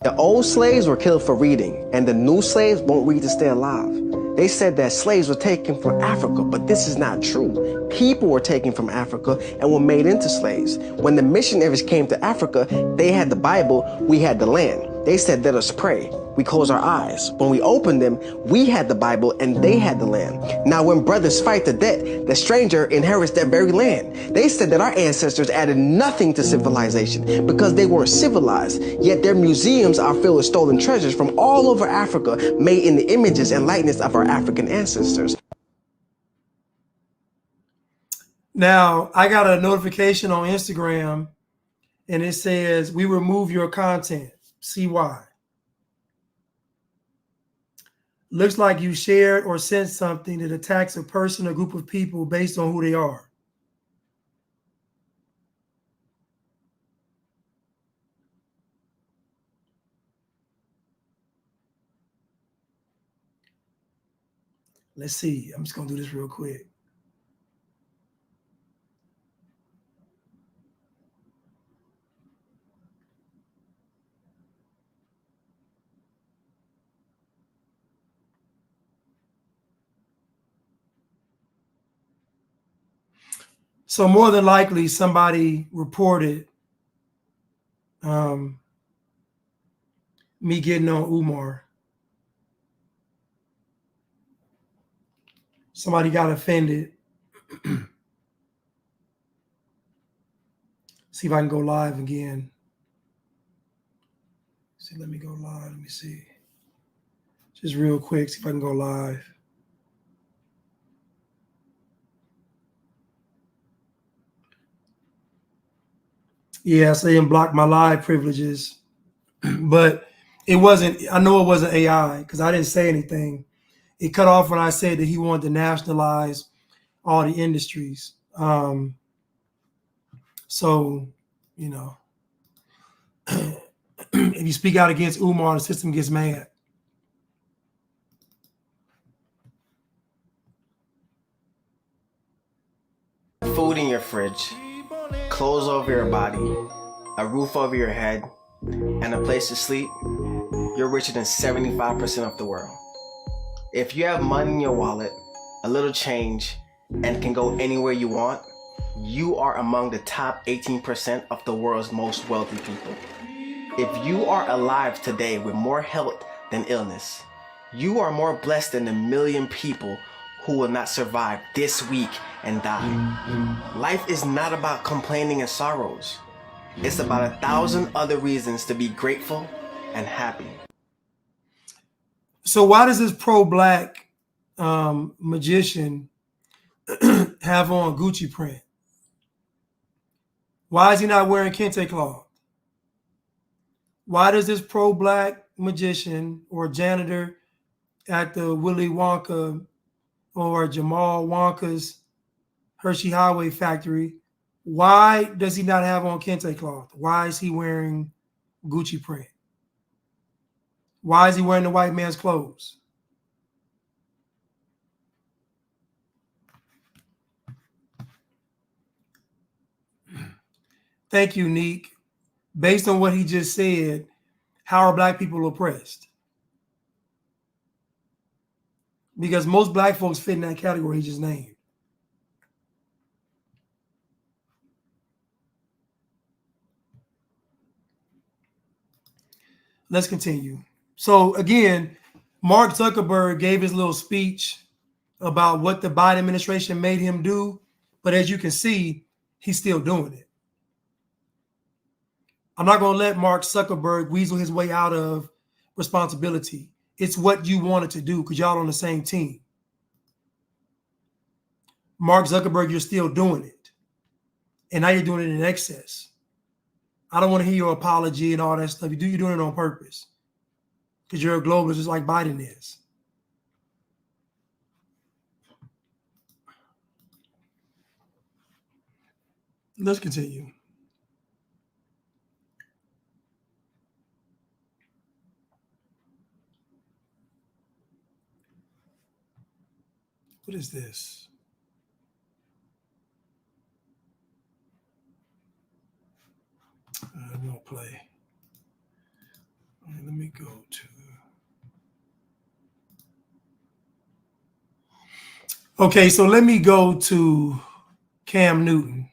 The old slaves were killed for reading, and the new slaves won't read to stay alive. They said that slaves were taken from Africa, but this is not true. People were taken from Africa and were made into slaves. When the missionaries came to Africa, they had the Bible, we had the land. They said, let us pray. We closed our eyes. When we opened them, we had the Bible and they had the land. Now when brothers fight the debt, the stranger inherits that very land. They said that our ancestors added nothing to civilization because they weren't civilized, yet their museums are filled with stolen treasures from all over Africa made in the images and likeness of our African ancestors. Now, I got a notification on Instagram and it says, we remove your content. See why. Looks like you shared or sent something that attacks a person or group of people based on who they are. Let's see. I'm just going to do this real quick. So more than likely somebody reported me getting on Umar. Somebody got offended. See if I can go live again. See, let me go live. Let me see. Just real quick, see if I can go live. Yeah, so they didn't block my live privileges. But it wasn't, I know it wasn't AI because I didn't say anything. It cut off when I said that he wanted to nationalize all the industries. So, you know, if you speak out against Umar, the system gets mad. Food in your fridge, clothes over your body, a roof over your head, and a place to sleep, you're richer than 75% of the world. If you have money in your wallet, a little change, and can go anywhere you want, you are among the top 18% of the world's most wealthy people. If you are alive today with more health than illness, you are more blessed than the million people who will not survive this week and die. Life is not about complaining and sorrows. It's about 1,000 other reasons to be grateful and happy. So why does this pro-black magician have on Gucci print? Why is he not wearing kente cloth? Why does this pro-black magician or janitor at the Willy Wonka or Jamal Wonka's Hershey Highway factory, why does he not have on kente cloth? Why is he wearing Gucci print? Why is he wearing the white man's clothes? Thank you, Neek. Based on what he just said, how are black people oppressed? Because most black folks fit in that category he just named. Let's continue. So again, Mark Zuckerberg gave his little speech about what the Biden administration made him do. But as you can see, he's still doing it. I'm not going to let Mark Zuckerberg weasel his way out of responsibility. It's what you wanted to do because y'all on the same team. Mark Zuckerberg, you're still doing it. And now you're doing it in excess. I don't want to hear your apology and all that stuff. You're doing it on purpose because you're a globalist just like Biden is. Let's continue. What is this? I won't play. All right, let me go to. Okay, so let me go to Cam Newton.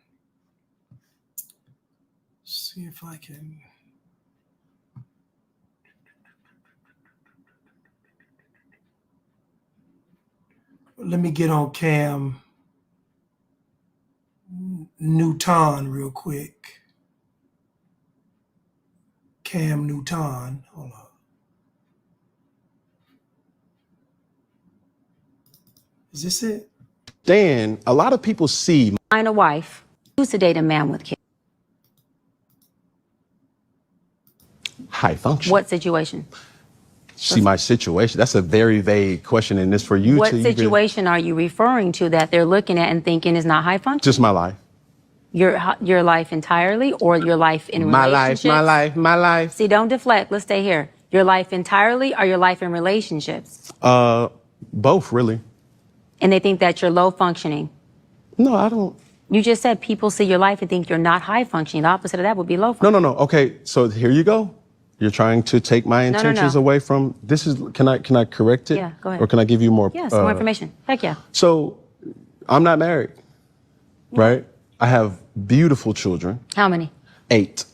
See if I can. Let me get on Cam Newton real quick. Cam Newton. Hold on. Is this it? Dan, a lot of people see. Find a wife who's to date a man with kids. High function. What situation? See my situation. That's a very vague question, and this for you. What situation are you referring to that they're looking at and thinking is not high function? Just my life. Your life entirely, or your life in relationships? My life. See, don't deflect. Let's stay here. Your life entirely, or your life in relationships? Both, really. And they think that you're low functioning. No, I don't. You just said people see your life and think you're not high functioning. The opposite of that would be low functioning. No. Okay, so here you go. You're trying to take my intentions away from this. Can I correct it? Yeah, go ahead. Or can I give you more? Yes, more information. Heck yeah. So, I'm not married, right? I have beautiful children. How many? 8.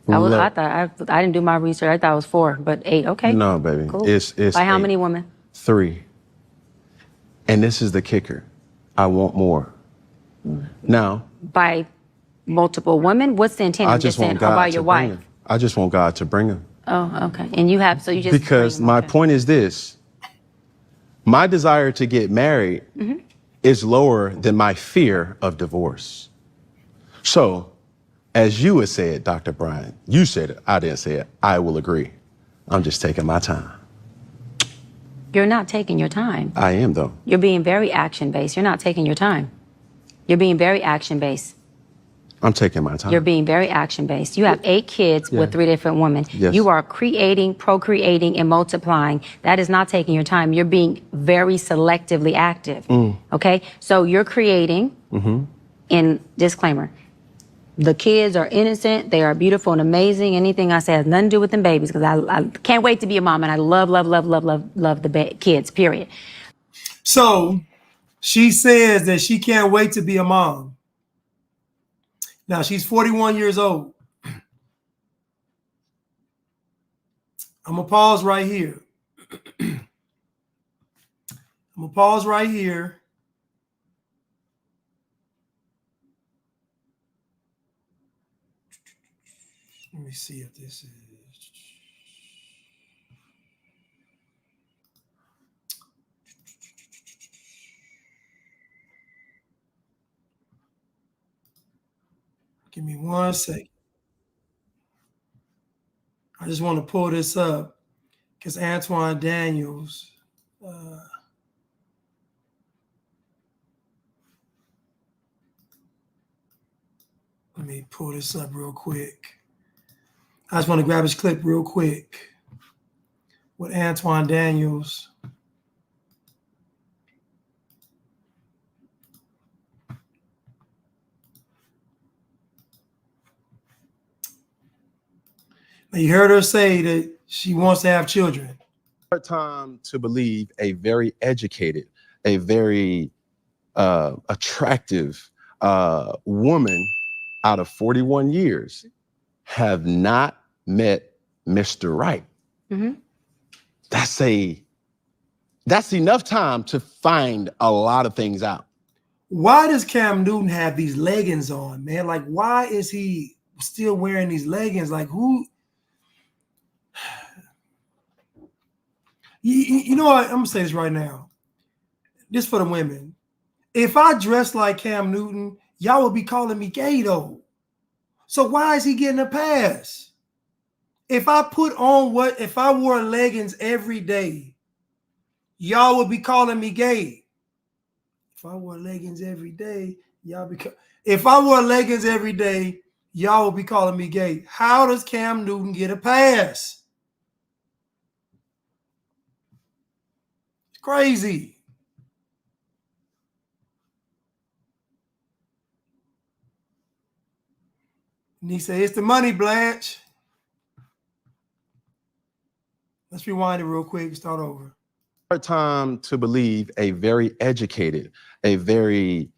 I didn't do my research. I thought it was 4, but 8. Okay. No, baby. Cool. It's by how 8. many women? 3. And this is the kicker. I want more. Now. By multiple women? What's the intent? I just want God about your wife? Them. I just want God to bring them. Oh, okay. And you have, so you just. Because my point is this. My desire to get married is lower than my fear of divorce. So, as you had said, Dr. Brian, you said it, I didn't say it, I will agree. I'm just taking my time. You're not taking your time. I am, though. You're being very action-based. You're not taking your time. You're being very action-based. I'm taking my time. You're being very action-based. You have 8 kids with 3 different women. Yes. You are creating, procreating, and multiplying. That is not taking your time. You're being very selectively active. Okay? So you're creating, in disclaimer, the kids are innocent. They are beautiful and amazing. Anything I say has nothing to do with them babies, because I can't wait to be a mom, and I love the kids, period. So she says that she can't wait to be a mom. Now she's 41 years old. I'm gonna pause right here. Let me see if this is. Give me 1 second. I just want to pull this up because Antoine Daniels. Let me pull this up real quick. I just want to grab his clip real quick with Antoine Daniels. Now, you heard her say that she wants to have children. Hard time to believe a very educated, a very attractive woman out of 41 years have not met Mr. Right. That's enough time to find a lot of things out. Why does Cam Newton have these leggings on, man? Like, why is he still wearing these leggings? Like, who? You know what? I'm gonna say this right now. This for the women. If I dress like Cam Newton, y'all would be calling me gay though. So why is he getting a pass? If I wore leggings every day, y'all would be calling me gay. If I wore leggings every day, if I wore leggings every day, y'all would be calling me gay. How does Cam Newton get a pass? It's crazy. And he said, it's the money, Blanche. Let's rewind it real quick and start over. Hard time to believe a very educated, a very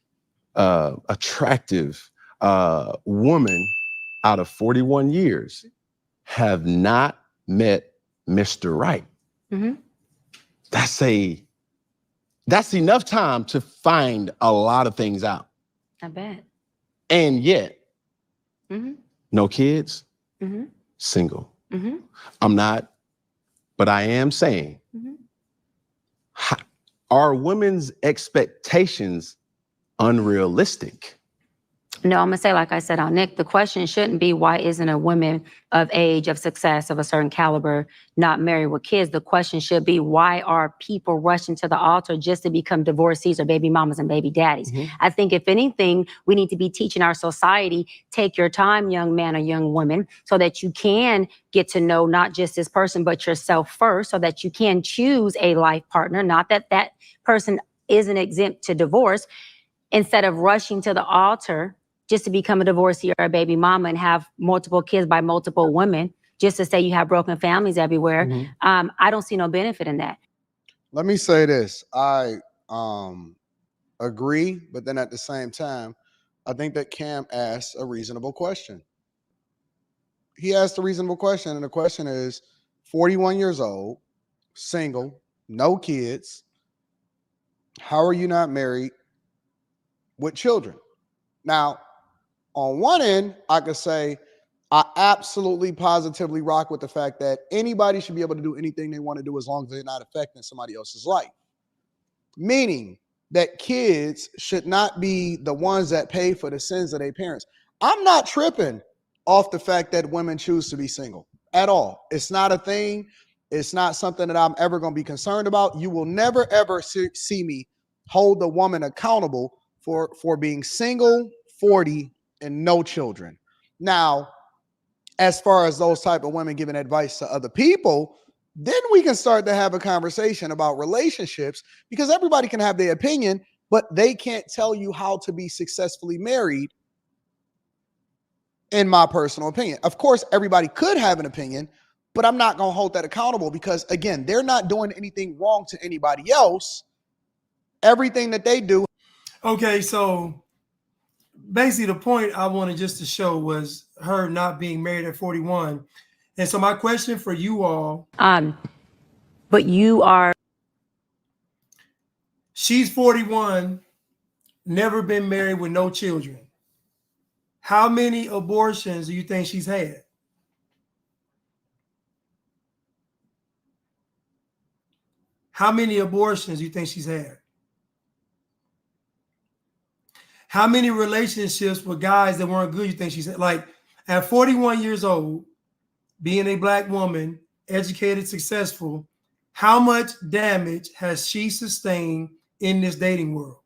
attractive woman out of 41 years have not met Mr. Right. That's enough time to find a lot of things out. I bet. And yet, no kids, single. I'm not, but I am saying, are women's expectations unrealistic? No, I'm gonna say, like I said on Nick, the question shouldn't be why isn't a woman of age, of success, of a certain caliber not married with kids? The question should be, why are people rushing to the altar just to become divorcees or baby mamas and baby daddies? I think if anything, we need to be teaching our society, take your time, young man or young woman, so that you can get to know not just this person, but yourself first, so that you can choose a life partner, not that that person isn't exempt to divorce, instead of rushing to the altar just to become a divorcee or a baby mama and have multiple kids by multiple women, just to say you have broken families everywhere. I don't see no benefit in that. Let me say this. I agree, but then at the same time, I think that Cam asked a reasonable question. He asked a reasonable question, and the question is, 41 years old, single, no kids, how are you not married with children? Now, on one end, I could say I absolutely positively rock with the fact that anybody should be able to do anything they want to do as long as they're not affecting somebody else's life. Meaning that kids should not be the ones that pay for the sins of their parents. I'm not tripping off the fact that women choose to be single at all. It's not a thing. It's not something that I'm ever going to be concerned about. You will never, ever see me hold a woman accountable for being single, 40, and no children. Now, as far as those type of women giving advice to other people, then we can start to have a conversation about relationships, because everybody can have their opinion, but they can't tell you how to be successfully married, in my personal opinion. Of course, everybody could have an opinion, but I'm not going to hold that accountable, because again, they're not doing anything wrong to anybody else. Everything that they do. Okay, so basically the point I wanted just to show was her not being married at 41. And so my question for you all, but you are, she's 41, never been married with no children. How many abortions do you think she's had? How many abortions do you think she's had? How many relationships with guys that weren't good you think she's had? Like, at 41 years old, being a Black woman, educated, successful, how much damage has she sustained in this dating world?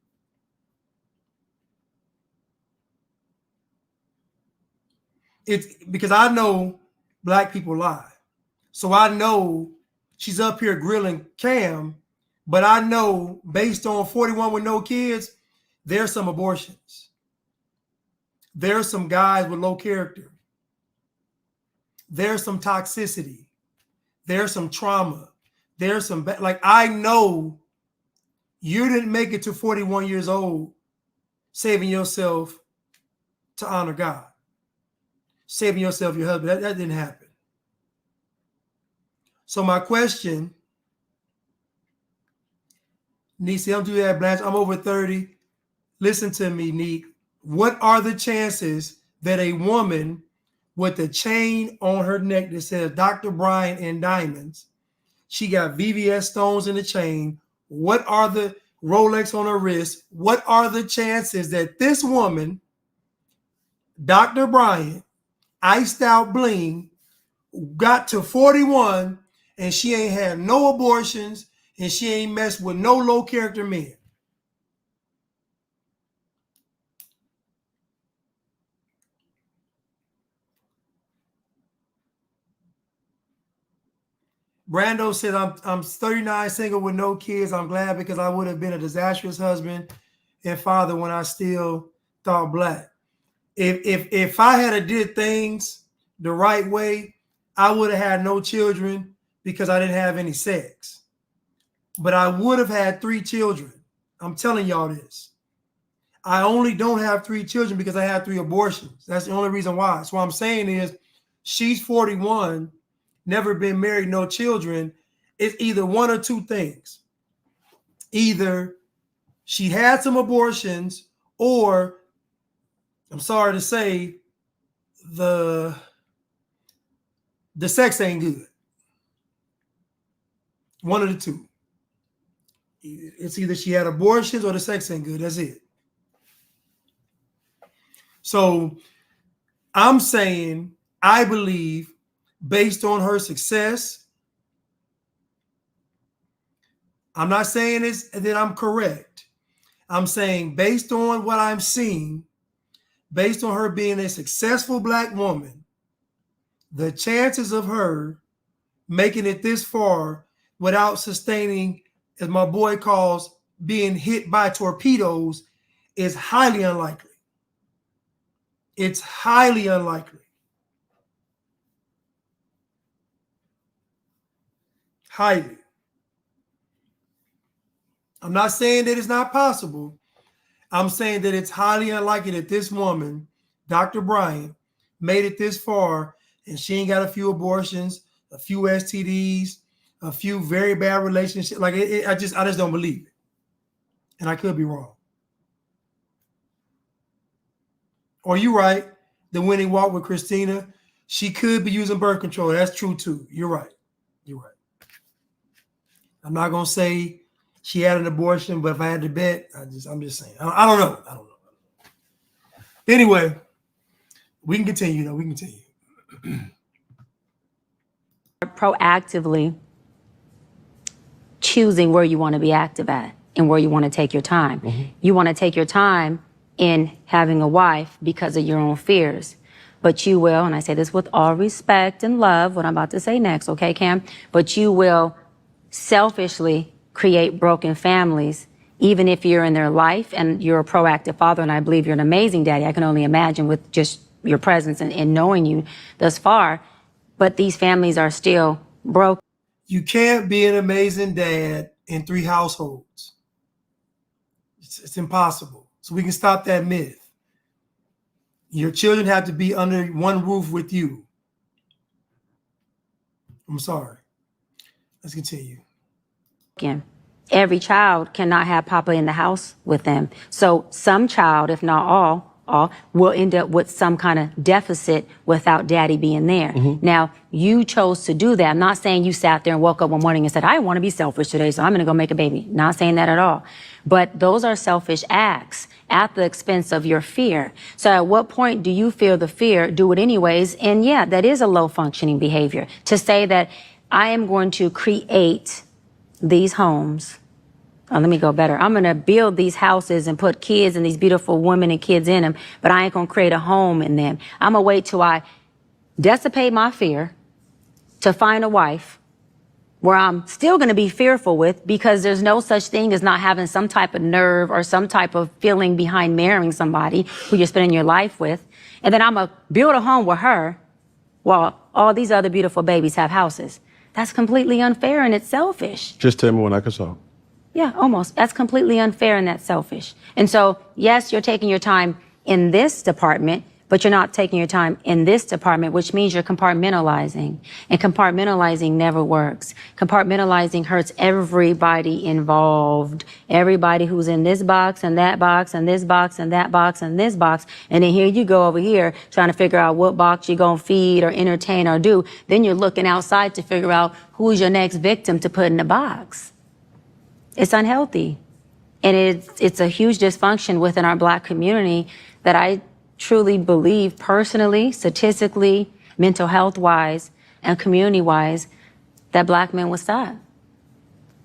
It's because I know Black people lie. So I know she's up here grilling Cam, but I know based on 41 with no kids, there's some abortions. There's some guys with low character. There's some toxicity. There's some trauma. There's some, like, I know you didn't make it to 41 years old saving yourself to honor God. Saving yourself your husband. That didn't happen. So my question, Nisi, don't do that, Blanche. I'm over 30. Listen to me, Neek. What are the chances that a woman with a chain on her neck that says Dr. Brian and diamonds, she got VVS stones in the chain, what are the Rolex on her wrist, what are the chances that this woman, Dr. Brian, iced out bling, got to 41 and she ain't had no abortions and she ain't messed with no low character men? Brando said, I'm 39, single with no kids. I'm glad because I would have been a disastrous husband and father when I still thought Black. If I had did things the right way, I would have had no children because I didn't have any sex. But I would have had 3 children. I'm telling y'all this. I only don't have 3 children because I had 3 abortions. That's the only reason why. So what I'm saying is she's 41, never been married, no children. It's either one or two things. Either she had some abortions, or, I'm sorry to say, the sex ain't good. One of the two. It's either she had abortions or the sex ain't good. That's it. So I'm saying, I believe, based on her success, I'm not saying this that I'm correct. I'm saying based on what I'm seeing, based on her being a successful Black woman, the chances of her making it this far without sustaining, as my boy calls, being hit by torpedoes is highly unlikely. It's highly unlikely. Highly. I'm not saying that it's not possible. I'm saying that it's highly unlikely that this woman, Dr. Bryant, made it this far and she ain't got a few abortions, a few STDs, a few very bad relationships. Like I just don't believe it. And I could be wrong. Or you right, the when he walked with Christina, she could be using birth control. That's true too. You're right. You're right. I'm not gonna say she had an abortion, but if I had to bet, I'm just saying. I don't know. I don't know. Anyway, we can continue though. We can continue. Proactively choosing where you want to be active at and where you want to take your time. You want to take your time in having a wife because of your own fears. But you will, and I say this with all respect and love, what I'm about to say next, okay, Cam? But you will selfishly create broken families, even if you're in their life and you're a proactive father, and I believe you're an amazing daddy. I can only imagine with just your presence and knowing you thus far. But these families are still broken. You can't be an amazing dad in 3 households. It's impossible. So we can stop that myth. Your children have to be under one roof with you. I'm sorry. Let's continue. Again, every child cannot have Papa in the house with them. So some child, if not all, will end up with some kind of deficit without daddy being there. Now, you chose to do that. I'm not saying you sat there and woke up one morning and said, I want to be selfish today, so I'm going to go make a baby. Not saying that at all. But those are selfish acts at the expense of your fear. So at what point do you feel the fear, do it anyways? And yeah, that is a low functioning behavior. To say that I am going to create these homes. Oh, let me go better. I'm going to build these houses and put kids and these beautiful women and kids in them, but I ain't going to create a home in them. I'm going to wait till I dissipate my fear to find a wife where I'm still going to be fearful with, because there's no such thing as not having some type of nerve or some type of feeling behind marrying somebody who you're spending your life with. And then I'm going to build a home with her while all these other beautiful babies have houses. That's completely unfair and it's selfish. Just tell me when I can solve. Yeah, almost. That's completely unfair and that's selfish. And so, yes, you're taking your time in this department, but you're not taking your time in this department, which means you're compartmentalizing. And compartmentalizing never works. Compartmentalizing hurts everybody involved. Everybody who's in this box and that box and this box and that box and this box. And then here you go over here trying to figure out what box you're going to feed or entertain or do. Then you're looking outside to figure out who's your next victim to put in the box. It's unhealthy. And it's a huge dysfunction within our Black community that I truly believe personally, statistically, mental health wise, and community wise, that Black men would stop.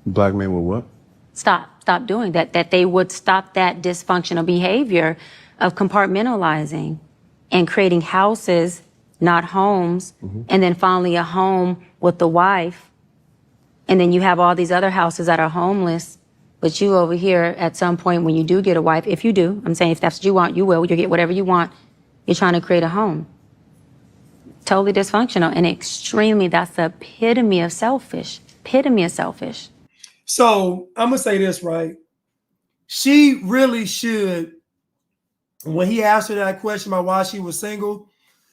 Black men will what? Stop doing that, that they would stop that dysfunctional behavior of compartmentalizing and creating houses, not homes, and then finally a home with the wife. And then you have all these other houses that are homeless. But you over here, at some point when you do get a wife, if you do, I'm saying if that's what you want, you will. You'll get whatever you want. You're trying to create a home. Totally dysfunctional and extremely, that's the epitome of selfish. Epitome of selfish. So I'm going to say this, right? She really should, when he asked her that question about why she was single,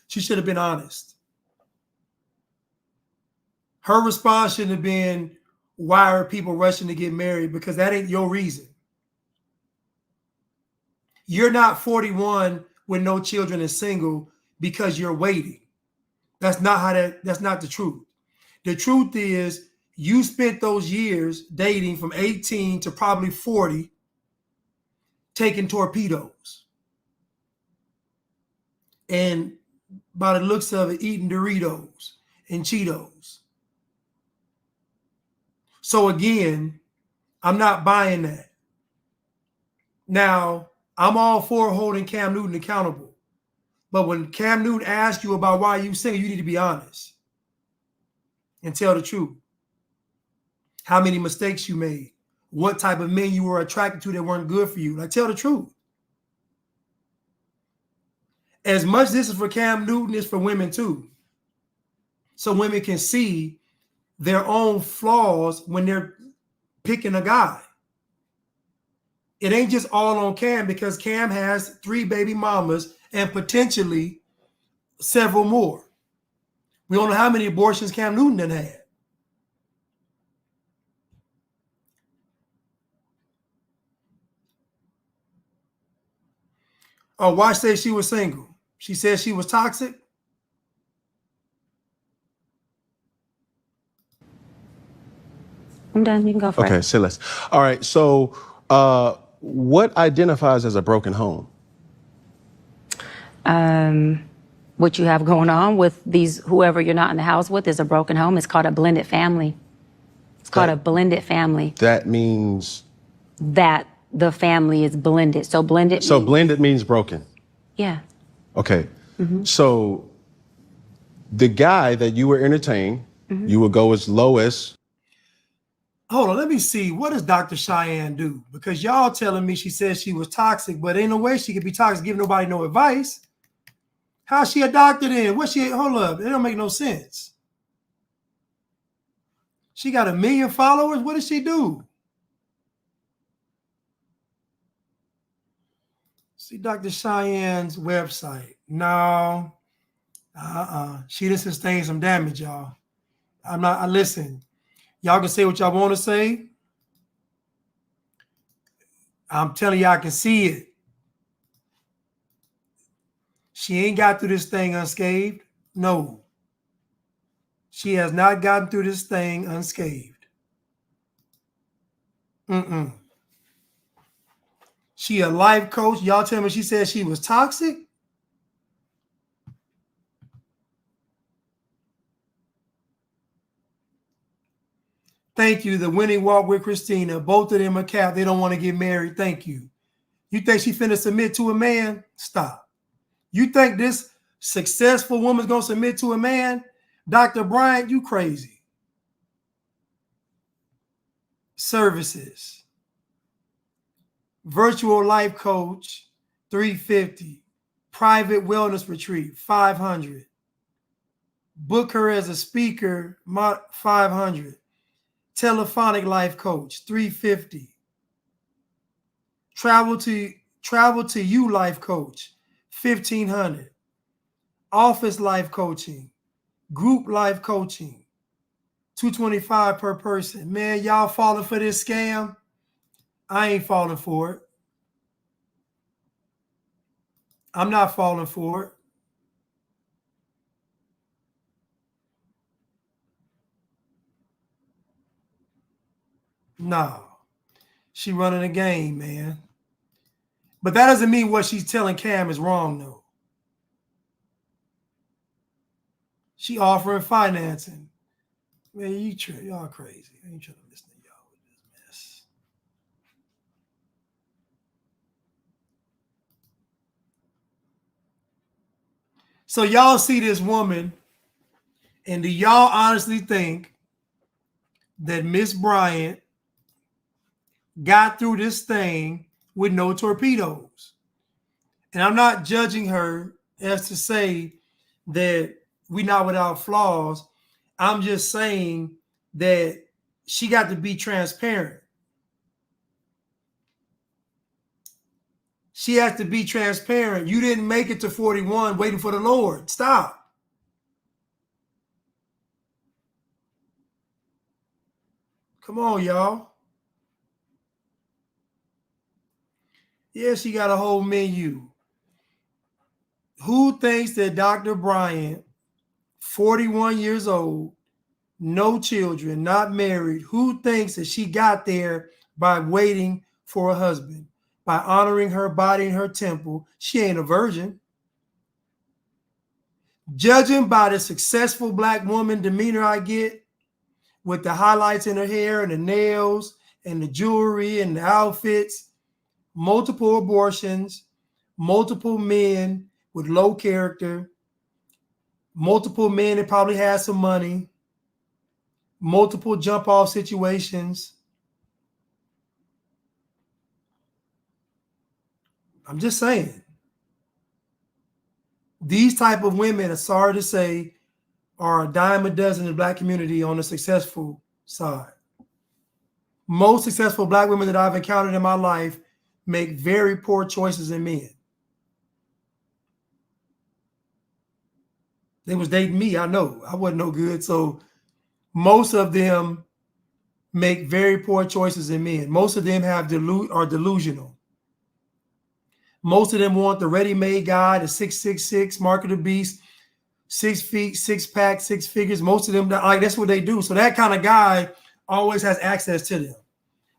she should have been honest. Her response shouldn't have been, why are people rushing to get married? Because that ain't your reason. You're not 41 with no children and single because you're waiting. That's not the truth. The truth is you spent those years dating from 18 to probably 40, taking torpedoes. And by the looks of it, eating Doritos and Cheetos. So again, I'm not buying that. Now, I'm all for holding Cam Newton accountable. But when Cam Newton asks you about why you single, you need to be honest and tell the truth. How many mistakes you made. What type of men you were attracted to that weren't good for you. Like, tell the truth. As much this is for Cam Newton, it's for women too. So women can see their own flaws when they're picking a guy. It ain't just all on Cam, because Cam has 3 baby mamas and potentially several more. We don't know how many abortions Cam Newton done had. Oh, why say she was single? She said she was toxic. I'm done. You can go for it. Okay, say less. All right, so what identifies as a broken home? What you have going on with these, whoever you're not in the house with, is a broken home. It's called a blended family. It's called a blended family. That means? That the family is blended. So blended So means, blended means broken. yeah. Okay. So the guy that you were entertaining, you would go as low as. Hold on, let me see. What does Dr. Cheyenne do? Because y'all telling me she said she was toxic, but ain't no way she could be toxic, giving nobody no advice. How's she a doctor then? What she, hold up, it don't make no sense. She got 1 million followers. What does she do? See Dr. Cheyenne's website. No, she done sustained some damage, y'all. I listen. Y'all can say what y'all want to say. I'm telling you, I can see it. She ain't got through this thing unscathed. No. She has not gotten through this thing unscathed. She a life coach. Y'all tell me she said she was toxic? Thank you. The Winning Walk with Christina. Both of them are cap. They don't want to get married. Thank you. You think she finna submit to a man? Stop. You think this successful woman's gonna submit to a man? Dr. Bryant, you crazy. Services. Virtual life coach, $350. Private wellness retreat, $500. Book her as a speaker, $500. Telephonic life coach, $350. Travel to you life coach, $1,500. Office life coaching, group life coaching, $225 per person. Man, y'all falling for this scam? I ain't falling for it. I'm not falling for it. No. She running a game, man. But that doesn't mean what she's telling Cam is wrong, though. She offering financing. Man, y'all crazy. I ain't trying to listen to y'all with this mess. So y'all see this woman, and do y'all honestly think that Miss Bryant got through this thing with no torpedoes? And I'm not judging her as to say that we're not without flaws. I'm just saying that she got to be transparent. She has to be transparent. You didn't make it to 41 waiting for the Lord. Stop. Come on, y'all. Yeah, she got a whole menu. Who thinks that Dr. Bryant, 41 years old, no children, not married, who thinks that she got there by waiting for a husband, by honoring her body in her temple? She ain't a virgin. Judging by the successful Black woman demeanor I get, with the highlights in her hair and the nails and the jewelry and the outfits, multiple abortions, multiple men with low character, multiple men that probably had some money, multiple jump off situations. I'm just saying. These type of women, are sorry to say, are a dime a dozen in the Black community on the successful side. Most successful Black women that I've encountered in my life make very poor choices in men. They was dating me, I know. I wasn't no good. So most of them make very poor choices in men. Most of them are delusional. Most of them want the ready-made guy, the 6'6", mark of the beast, 6 feet, 6-pack, 6 figures. Most of them, like, that's what they do. So that kind of guy always has access to them.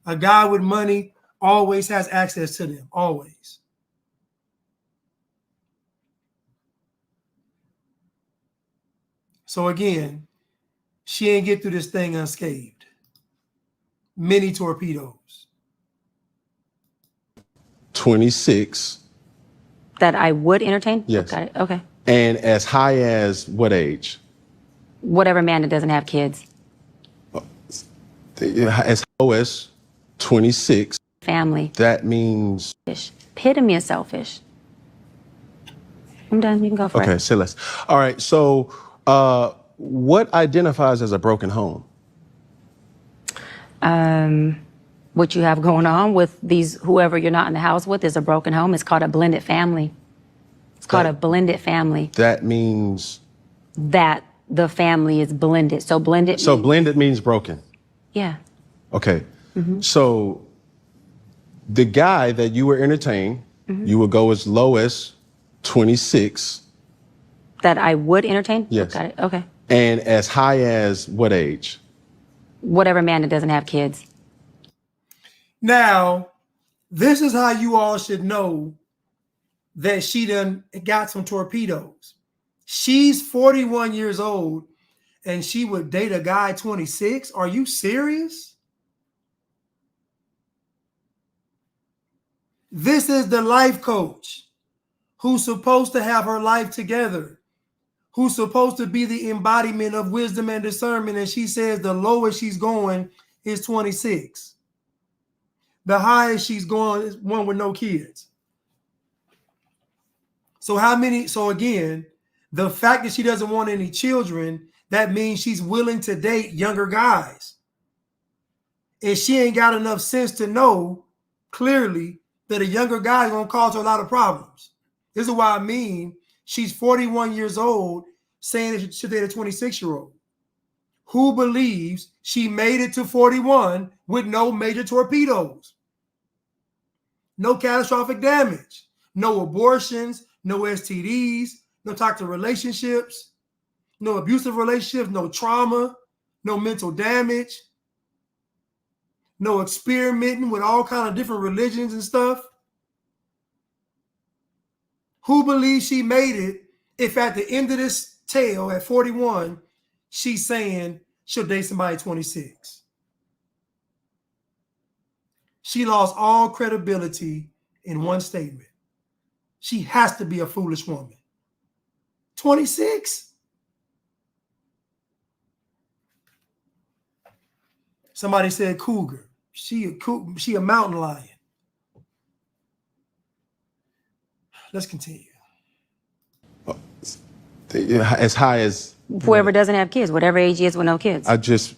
A guy with money always has access to them, always. So again, she ain't get through this thing unscathed. Many torpedoes. 26. That I would entertain? Yes. Got it. Okay. And as high as what age? Whatever man that doesn't have kids. As low as 26. Family. That means. Epitome of selfish. I'm done. You can go for it. Okay, say less. All right. So, what identifies as a broken home? What you have going on with these, whoever you're not in the house with, is a broken home. It's called a blended family. It's called a blended family. That means that the family is blended. So blended. So blended means broken. Yeah. Okay. So the guy that you were entertaining, you would go as low as 26. That I would entertain? Yes. Got it. Okay. And as high as what age? Whatever man that doesn't have kids. Now, this is how you all should know that she done got some torpedoes. She's 41 years old and she would date a guy 26. Are you serious? This is the life coach who's supposed to have her life together, who's supposed to be the embodiment of wisdom and discernment. And she says the lowest she's going is 26. The highest she's going is one with no kids. So again, the fact that she doesn't want any children, that means she's willing to date younger guys. And she ain't got enough sense to know clearly that a younger guy is going to cause her a lot of problems. This is why I mean she's 41 years old saying that she should date a 26-year-old. Who believes she made it to 41 with no major torpedoes? No catastrophic damage, no abortions, no STDs, no toxic relationships, no abusive relationships, no trauma, no mental damage, no experimenting with all kinds of different religions and stuff. Who believes she made it if at the end of this tale at 41, she's saying she'll date somebody at 26? She lost all credibility in one statement. She has to be a foolish woman. 26? Somebody said cougar. She a mountain lion. Let's continue. As high as Whoever doesn't have kids, whatever age he is with no kids. I just.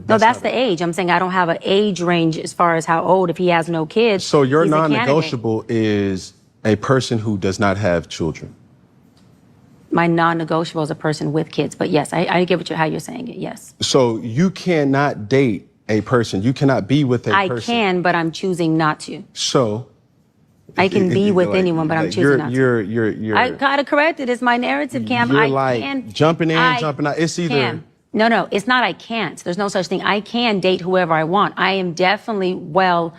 No, that's the age. I'm saying I don't have an age range as far as how old. If he has no kids, So your he's a candidate. non-negotiable is a person who does not have children. My non-negotiable is a person with kids. But yes, I get how you're saying it. Yes. So you cannot date a person. You cannot be with a I person. can, but I'm choosing not to. So I can be with anyone, but I'm choosing not to. You're. I gotta correct it. It's my narrative, Cam. You're I like can jumping in, jumping out. It's either. Cam. No, it's not I can't. There's no such thing. I can date whoever I want. I am definitely well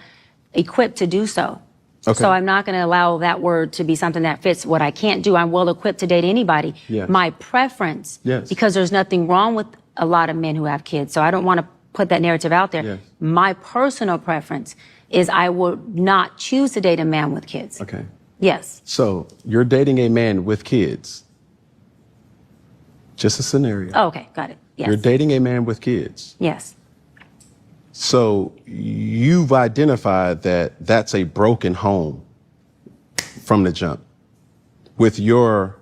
equipped to do so. Okay. So I'm not going to allow that word to be something that fits what I can't do. I'm well equipped to date anybody. Yes. My preference, Yes. because there's nothing wrong with a lot of men who have kids. So I don't want to put that narrative out there. Yes. My personal preference is I would not choose to date a man with kids. Okay. Yes. So you're dating a man with kids. Just a scenario. Oh, okay. Got it. Yes. You're dating a man with kids. Yes. So you've identified that that's a broken home from the jump. With your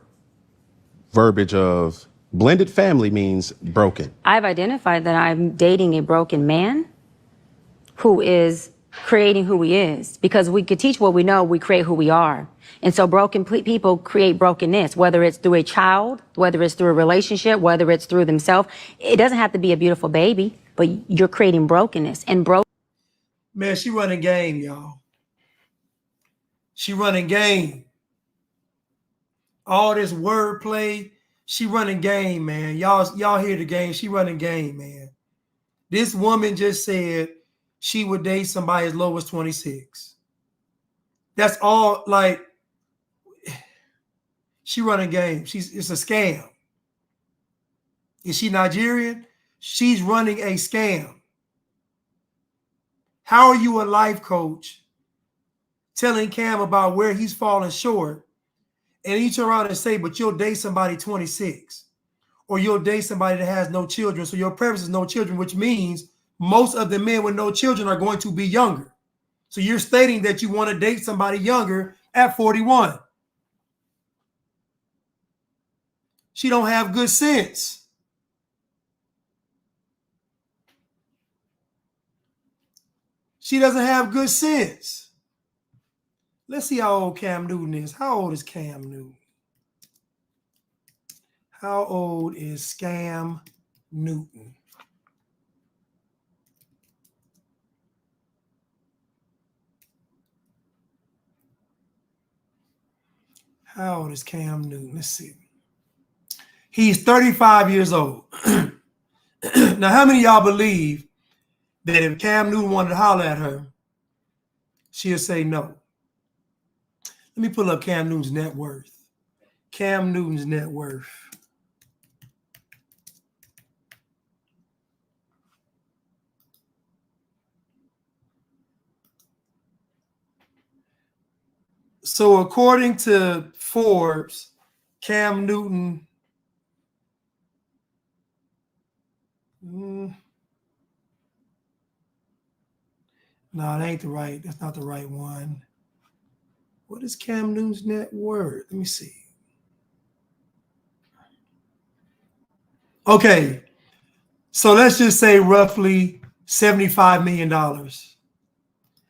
verbiage of blended family means broken. I've identified that I'm dating a broken man who is creating who he is, because we could teach what we know, we create who we are. And so broken people create brokenness, whether it's through a child, whether it's through a relationship, whether it's through themselves. It doesn't have to be a beautiful baby, but you're creating brokenness. And Man, she running game, y'all. She running game. All this wordplay, she running game, man. Y'all hear the game. She running game, man. This woman just said she would date somebody as low as 26. That's all. Like, she running game. It's a scam. Is she Nigerian? She's running a scam. How are you a life coach telling Cam about where he's falling short, and you turn around and say, but you'll date somebody 26, or you'll date somebody that has no children. So your preference is no children, which means most of the men with no children are going to be younger. So you're stating that you want to date somebody younger at 41. She don't have good sense. She doesn't have good sense. Let's see how old Cam Newton is. How old is Cam Newton? How old is Cam Newton? How old is Cam Newton? Let's see. He's 35 years old. Now, how many of y'all believe that if Cam Newton wanted to holler at her, she'll say no? Let me pull up Cam Newton's net worth. Cam Newton's net worth. So according to Forbes, Cam Newton, no, it ain't the right. That's not the right one. What is Cam Newton's net worth? Let me see. Okay, so let's just say roughly $75 million.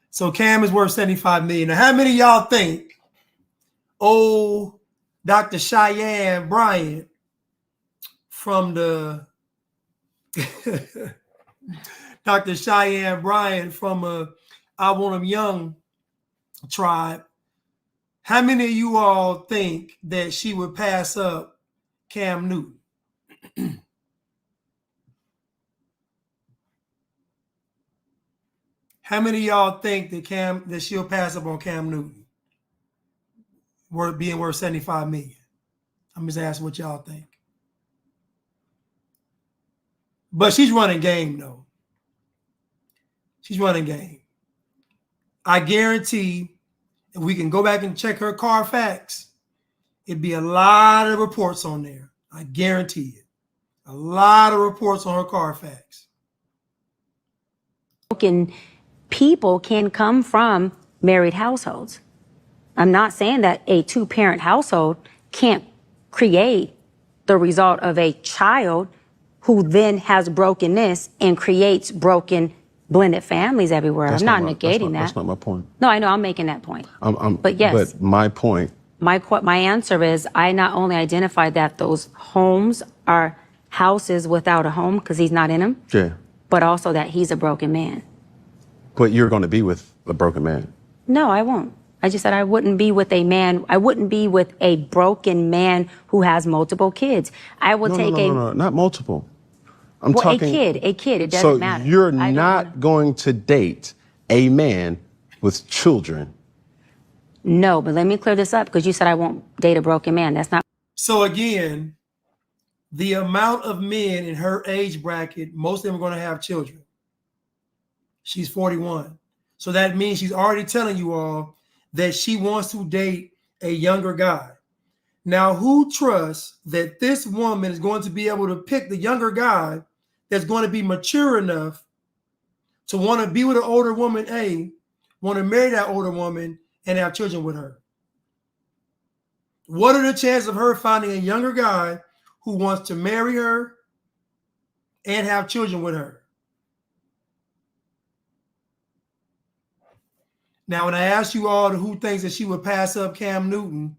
So Cam is worth $75 million. Now, how many of y'all think Dr. Cheyenne Bryant from the Dr. Cheyenne Bryant from I Want 'Em Young tribe, how many of you all think that she would pass up Cam Newton? How many of y'all think that she'll pass up on Cam Newton? Being worth $75 million. I'm just asking what y'all think. But she's running game, though. She's running game. I guarantee if we can go back and check her Carfax, it'd be a lot of reports on there. I guarantee it. A lot of reports on her Carfax. Broken people can come from married households. I'm not saying that a two-parent household can't create the result of a child who then has brokenness and creates broken blended families everywhere. I'm not negating that. That's not my point. No, I know I'm making that point. But yes. But my point. My answer is I not only identified that those homes are houses without a home because he's not in them, Yeah. but also that he's a broken man. But you're going to be with a broken man. No, I won't. I just said I wouldn't be with a man. I wouldn't be with a broken man who has multiple kids. I would No, not multiple. I'm talking a kid. It doesn't matter. So you're not going to date a man with children. No, but let me clear this up because you said I won't date a broken man. That's not. So again, the amount of men in her age bracket, most of them are going to have children. She's 41. So that means she's already telling you all that she wants to date a younger guy. Now, who trusts that this woman is going to be able to pick the younger guy that's going to be mature enough to want to be with an older woman, want to marry that older woman and have children with her? What are the chances of her finding a younger guy who wants to marry her and have children with her? Now, when I asked you all who thinks that she would pass up Cam Newton,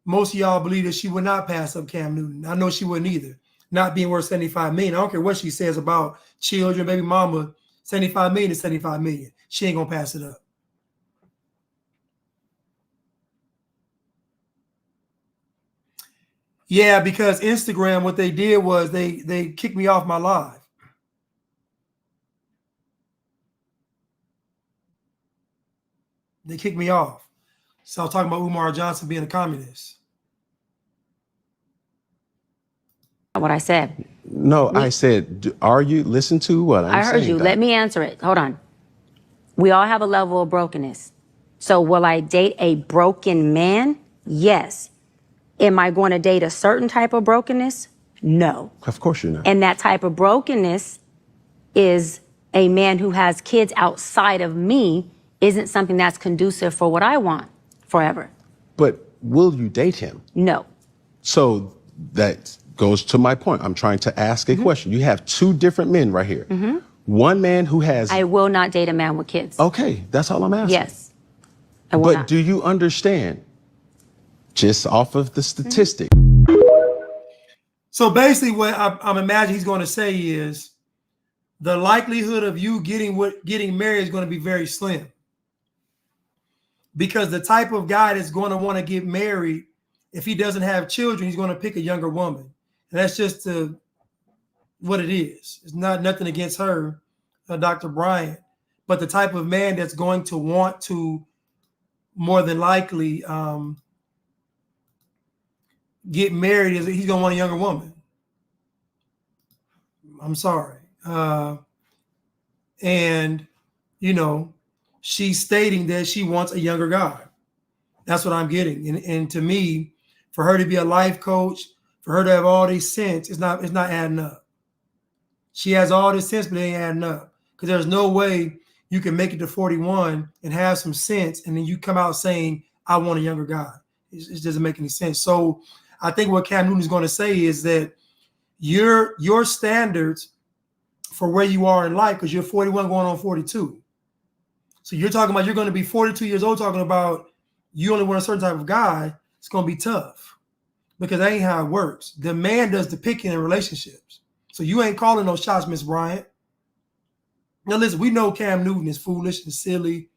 most of y'all believe that she would not pass up Cam Newton. I know she wouldn't either. Not being worth $75 million. I don't care what she says about children, baby mama. $75 million is $75 million. She ain't gonna pass it up. Yeah, because Instagram, what they did was they kicked me off my live. They kicked me off. So I was talking about Umar Johnson being a communist. What I said. No, I said, are you? Listen to what I'm saying. I heard you. Let me answer it. Hold on. We all have a level of brokenness. So will I date a broken man? Yes. Am I going to date a certain type of brokenness? No. Of course you're not. And that type of brokenness is a man who has kids outside of me isn't something that's conducive for what I want forever. But will you date him? No. So that goes to my point. I'm trying to ask a question. You have two different men right here. One man who has... I will not date a man with kids. Okay, that's all I'm asking. Yes. I will But not. do you understand, just off of the statistic? So basically what I'm imagining he's going to say is the likelihood of you getting married is going to be very slim. Because the type of guy that's going to want to get married, if he doesn't have children, he's going to pick a younger woman. And that's just what it is. It's nothing against her, Dr. Bryant, but the type of man that's going to want to more than likely get married is he's going to want a younger woman. I'm sorry. And, you know, she's stating that she wants a younger guy. That's what I'm getting. And to me, for her to be a life coach, for her to have all these sense, it's not adding up. She has all this sense, but it ain't adding up. Because there's no way you can make it to 41 and have some sense, and then you come out saying, I want a younger guy. It doesn't make any sense. So I think what Cam Newton is going to say is that your standards for where you are in life, because you're 41 going on 42. So you're talking about you're going to be 42 years old talking about you only want a certain type of guy. It's going to be tough because that ain't how it works. The man does the picking in relationships. So you ain't calling no shots, Miss Bryant. Now listen, we know Cam Newton is foolish and silly.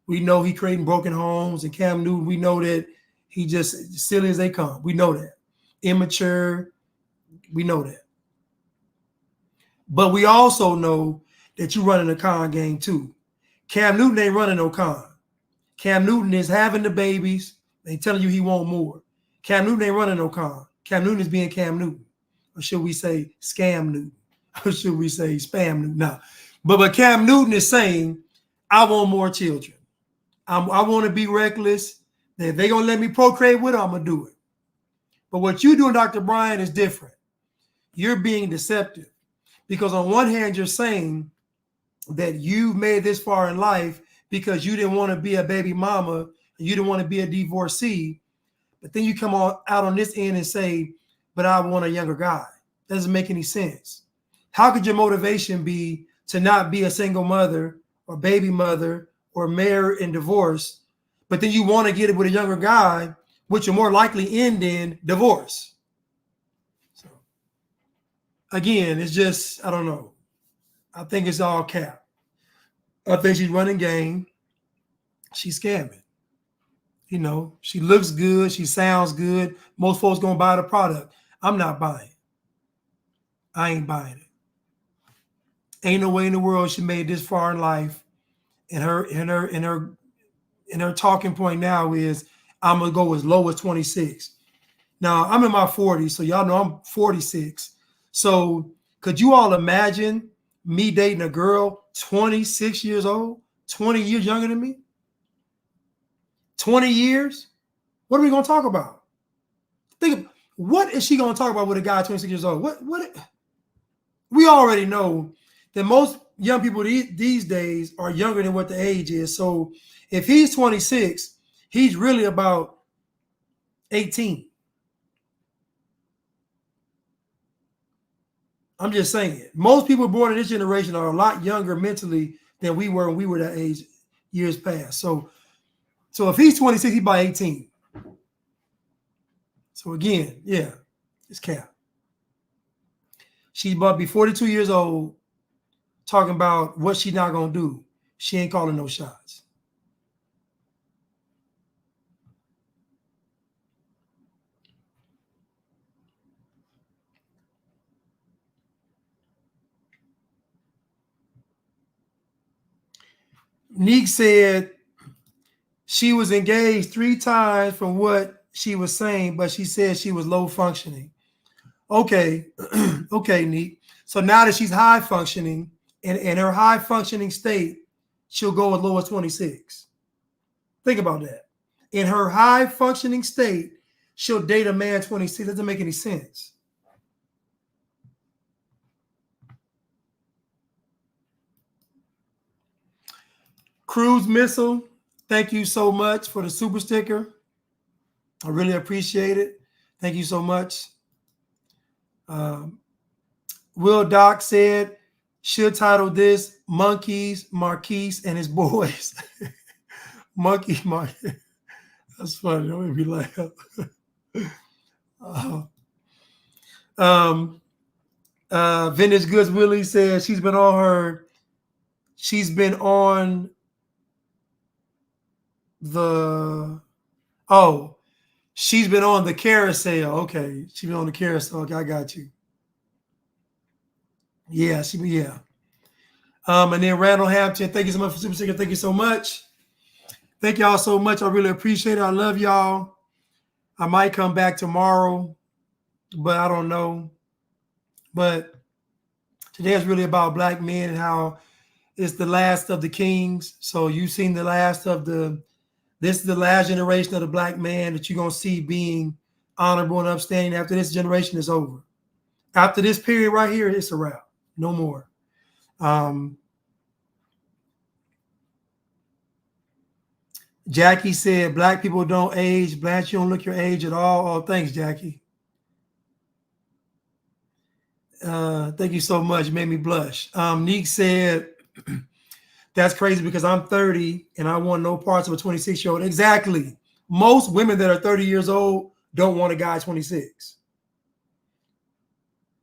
We know he creating broken homes, and Cam Newton, we know that he just silly as they come. We know that. Immature. We know that. But we also know that you're running a con game too. Cam Newton ain't running no con. Cam Newton is having the babies. They telling you he want more. Cam Newton ain't running no con. Cam Newton is being Cam Newton. Or should we say scam Newton? Or should we say spam Newton? No. But Cam Newton is saying, I want more children. I want to be reckless. If they're going to let me procreate with her, I'm going to do it. But what you doing, Dr. Brian, is different. You're being deceptive. Because on one hand, you're saying that you've made this far in life because you didn't want to be a baby mama, and you didn't want to be a divorcee. But then you come out on this end and say, but I want a younger guy. That doesn't make any sense. How could your motivation be to not be a single mother or baby mother or married and divorced, but then you want to get it with a younger guy, which will more likely end in divorce? So again, it's just, I don't know. I think it's all cap. I think she's running game. She's scamming. You know, she looks good. She sounds good. Most folks gonna buy the product. I'm not buying it. I ain't buying it. Ain't no way in the world she made this far in life. And her talking point now is I'm gonna go as low as 26. Now I'm in my 40s, so y'all know I'm 46. So could you all imagine me dating a girl 26 years old, 20 years younger than me? 20 years? What are we gonna talk about? Think, what is she gonna talk about with a guy 26 years old? What we already know that most young people these days are younger than what the age is. So if he's 26, he's really about 18. I'm just saying. Most people born in this generation are a lot younger mentally than we were when we were that age years past. So if he's 26, he's about 18. So again, yeah, it's cap. She's about to be 42 years old talking about what she's not going to do. She ain't calling no shots. Neek said she was engaged 3 times from what she was saying, but she said she was low functioning. Okay, okay, Neek. So now that she's high functioning, in her high functioning state, she'll go as low as 26. Think about that. In her high functioning state, she'll date a man 26. Doesn't make any sense. Cruise Missile, thank you so much for the super sticker. I really appreciate it. Thank you so much. Will Doc said, should title this Monkeys, Marquise, and His Boys. Monkey, that's funny. That made me laugh. Vintage Goods Willie says she's been on the carousel. Okay. She's been on the carousel. Okay, I got you. Yeah, and then Randall Hampton, thank you so much for super sticker. Thank you so much. Thank y'all so much. I really appreciate it. I love y'all. I might come back tomorrow, but I don't know. But today is really about black men and how it's the last of the kings. So you've seen the last of this is the last generation of the black man that you're going to see being honorable and upstanding. After this generation is over. After this period right here, it's a wrap. No more. Jackie said, black people don't age. Blanche, you don't look your age at all. Oh, thanks, Jackie. Thank you so much. You made me blush. Neek said, that's crazy because I'm 30 and I want no parts of a 26-year-old. Exactly. Most women that are 30 years old don't want a guy 26.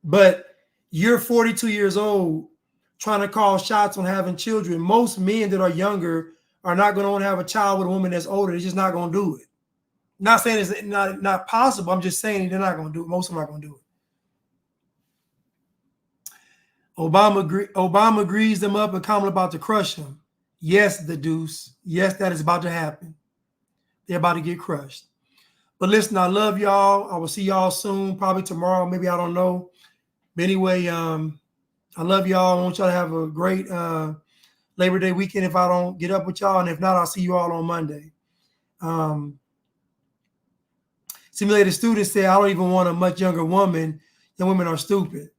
But you're 42 years old trying to call shots on having children. Most men that are younger are not going to want to have a child with a woman that's older. They're just not going to do it. Not saying it's not possible. I'm just saying they're not going to do it. Most of them are not going to do it. Obama agrees them up and Kamala about to crush him. Yes, the deuce. Yes, that is about to happen. They're about to get crushed. But listen, I love y'all. I will see y'all soon, probably tomorrow. Maybe I don't know. But anyway, I love y'all. I want y'all to have a great Labor Day weekend if I don't get up with y'all. And if not, I'll see you all on Monday. Simulated students say, I don't even want a much younger woman. Young women are stupid.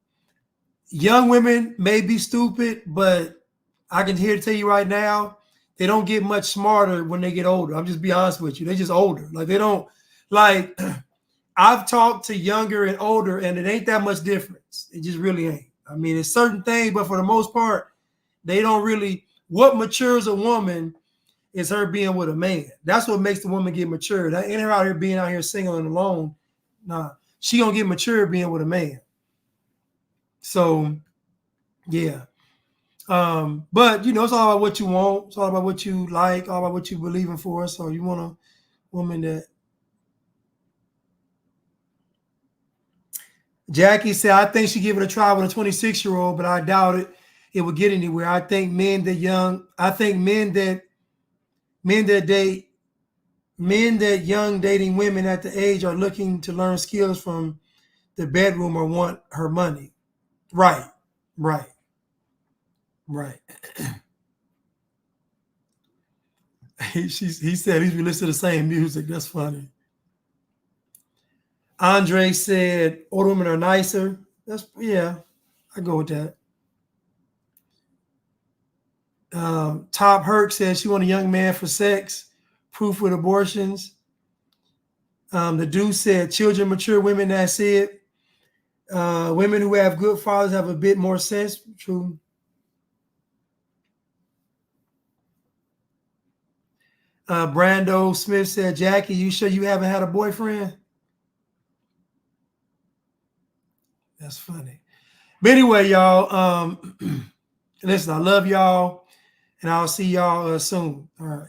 Young women may be stupid, but I can here to tell you right now, they don't get much smarter when they get older. I'm just be honest with you. They're just older. Like they don't like I've talked to younger and older, and it ain't that much difference. It just really ain't. I mean, it's certain things, but for the most part, they don't really. What matures a woman is her being with a man. That's what makes the woman get mature. That ain't her out here being out here single and alone. Nah, she gonna get mature being with a man. So, yeah. But you know, it's all about what you want. It's all about what you like. All about what you believe in for. So you want a woman that. Jackie said, I think she give it a try with a 26-year-old, but I doubt it would get anywhere. I think men that young dating women at the age are looking to learn skills from the bedroom or want her money. Right. He said he's been listening to the same music. That's funny. Andre said older women are nicer. Yeah, I go with that. Top Herc says she want a young man for sex, proof with abortions. The dude said children, mature women, that's it. Women who have good fathers have a bit more sense. True. Brando Smith said, Jackie, you sure you haven't had a boyfriend? That's funny. But anyway, y'all, listen, I love y'all, and I'll see y'all soon. All right.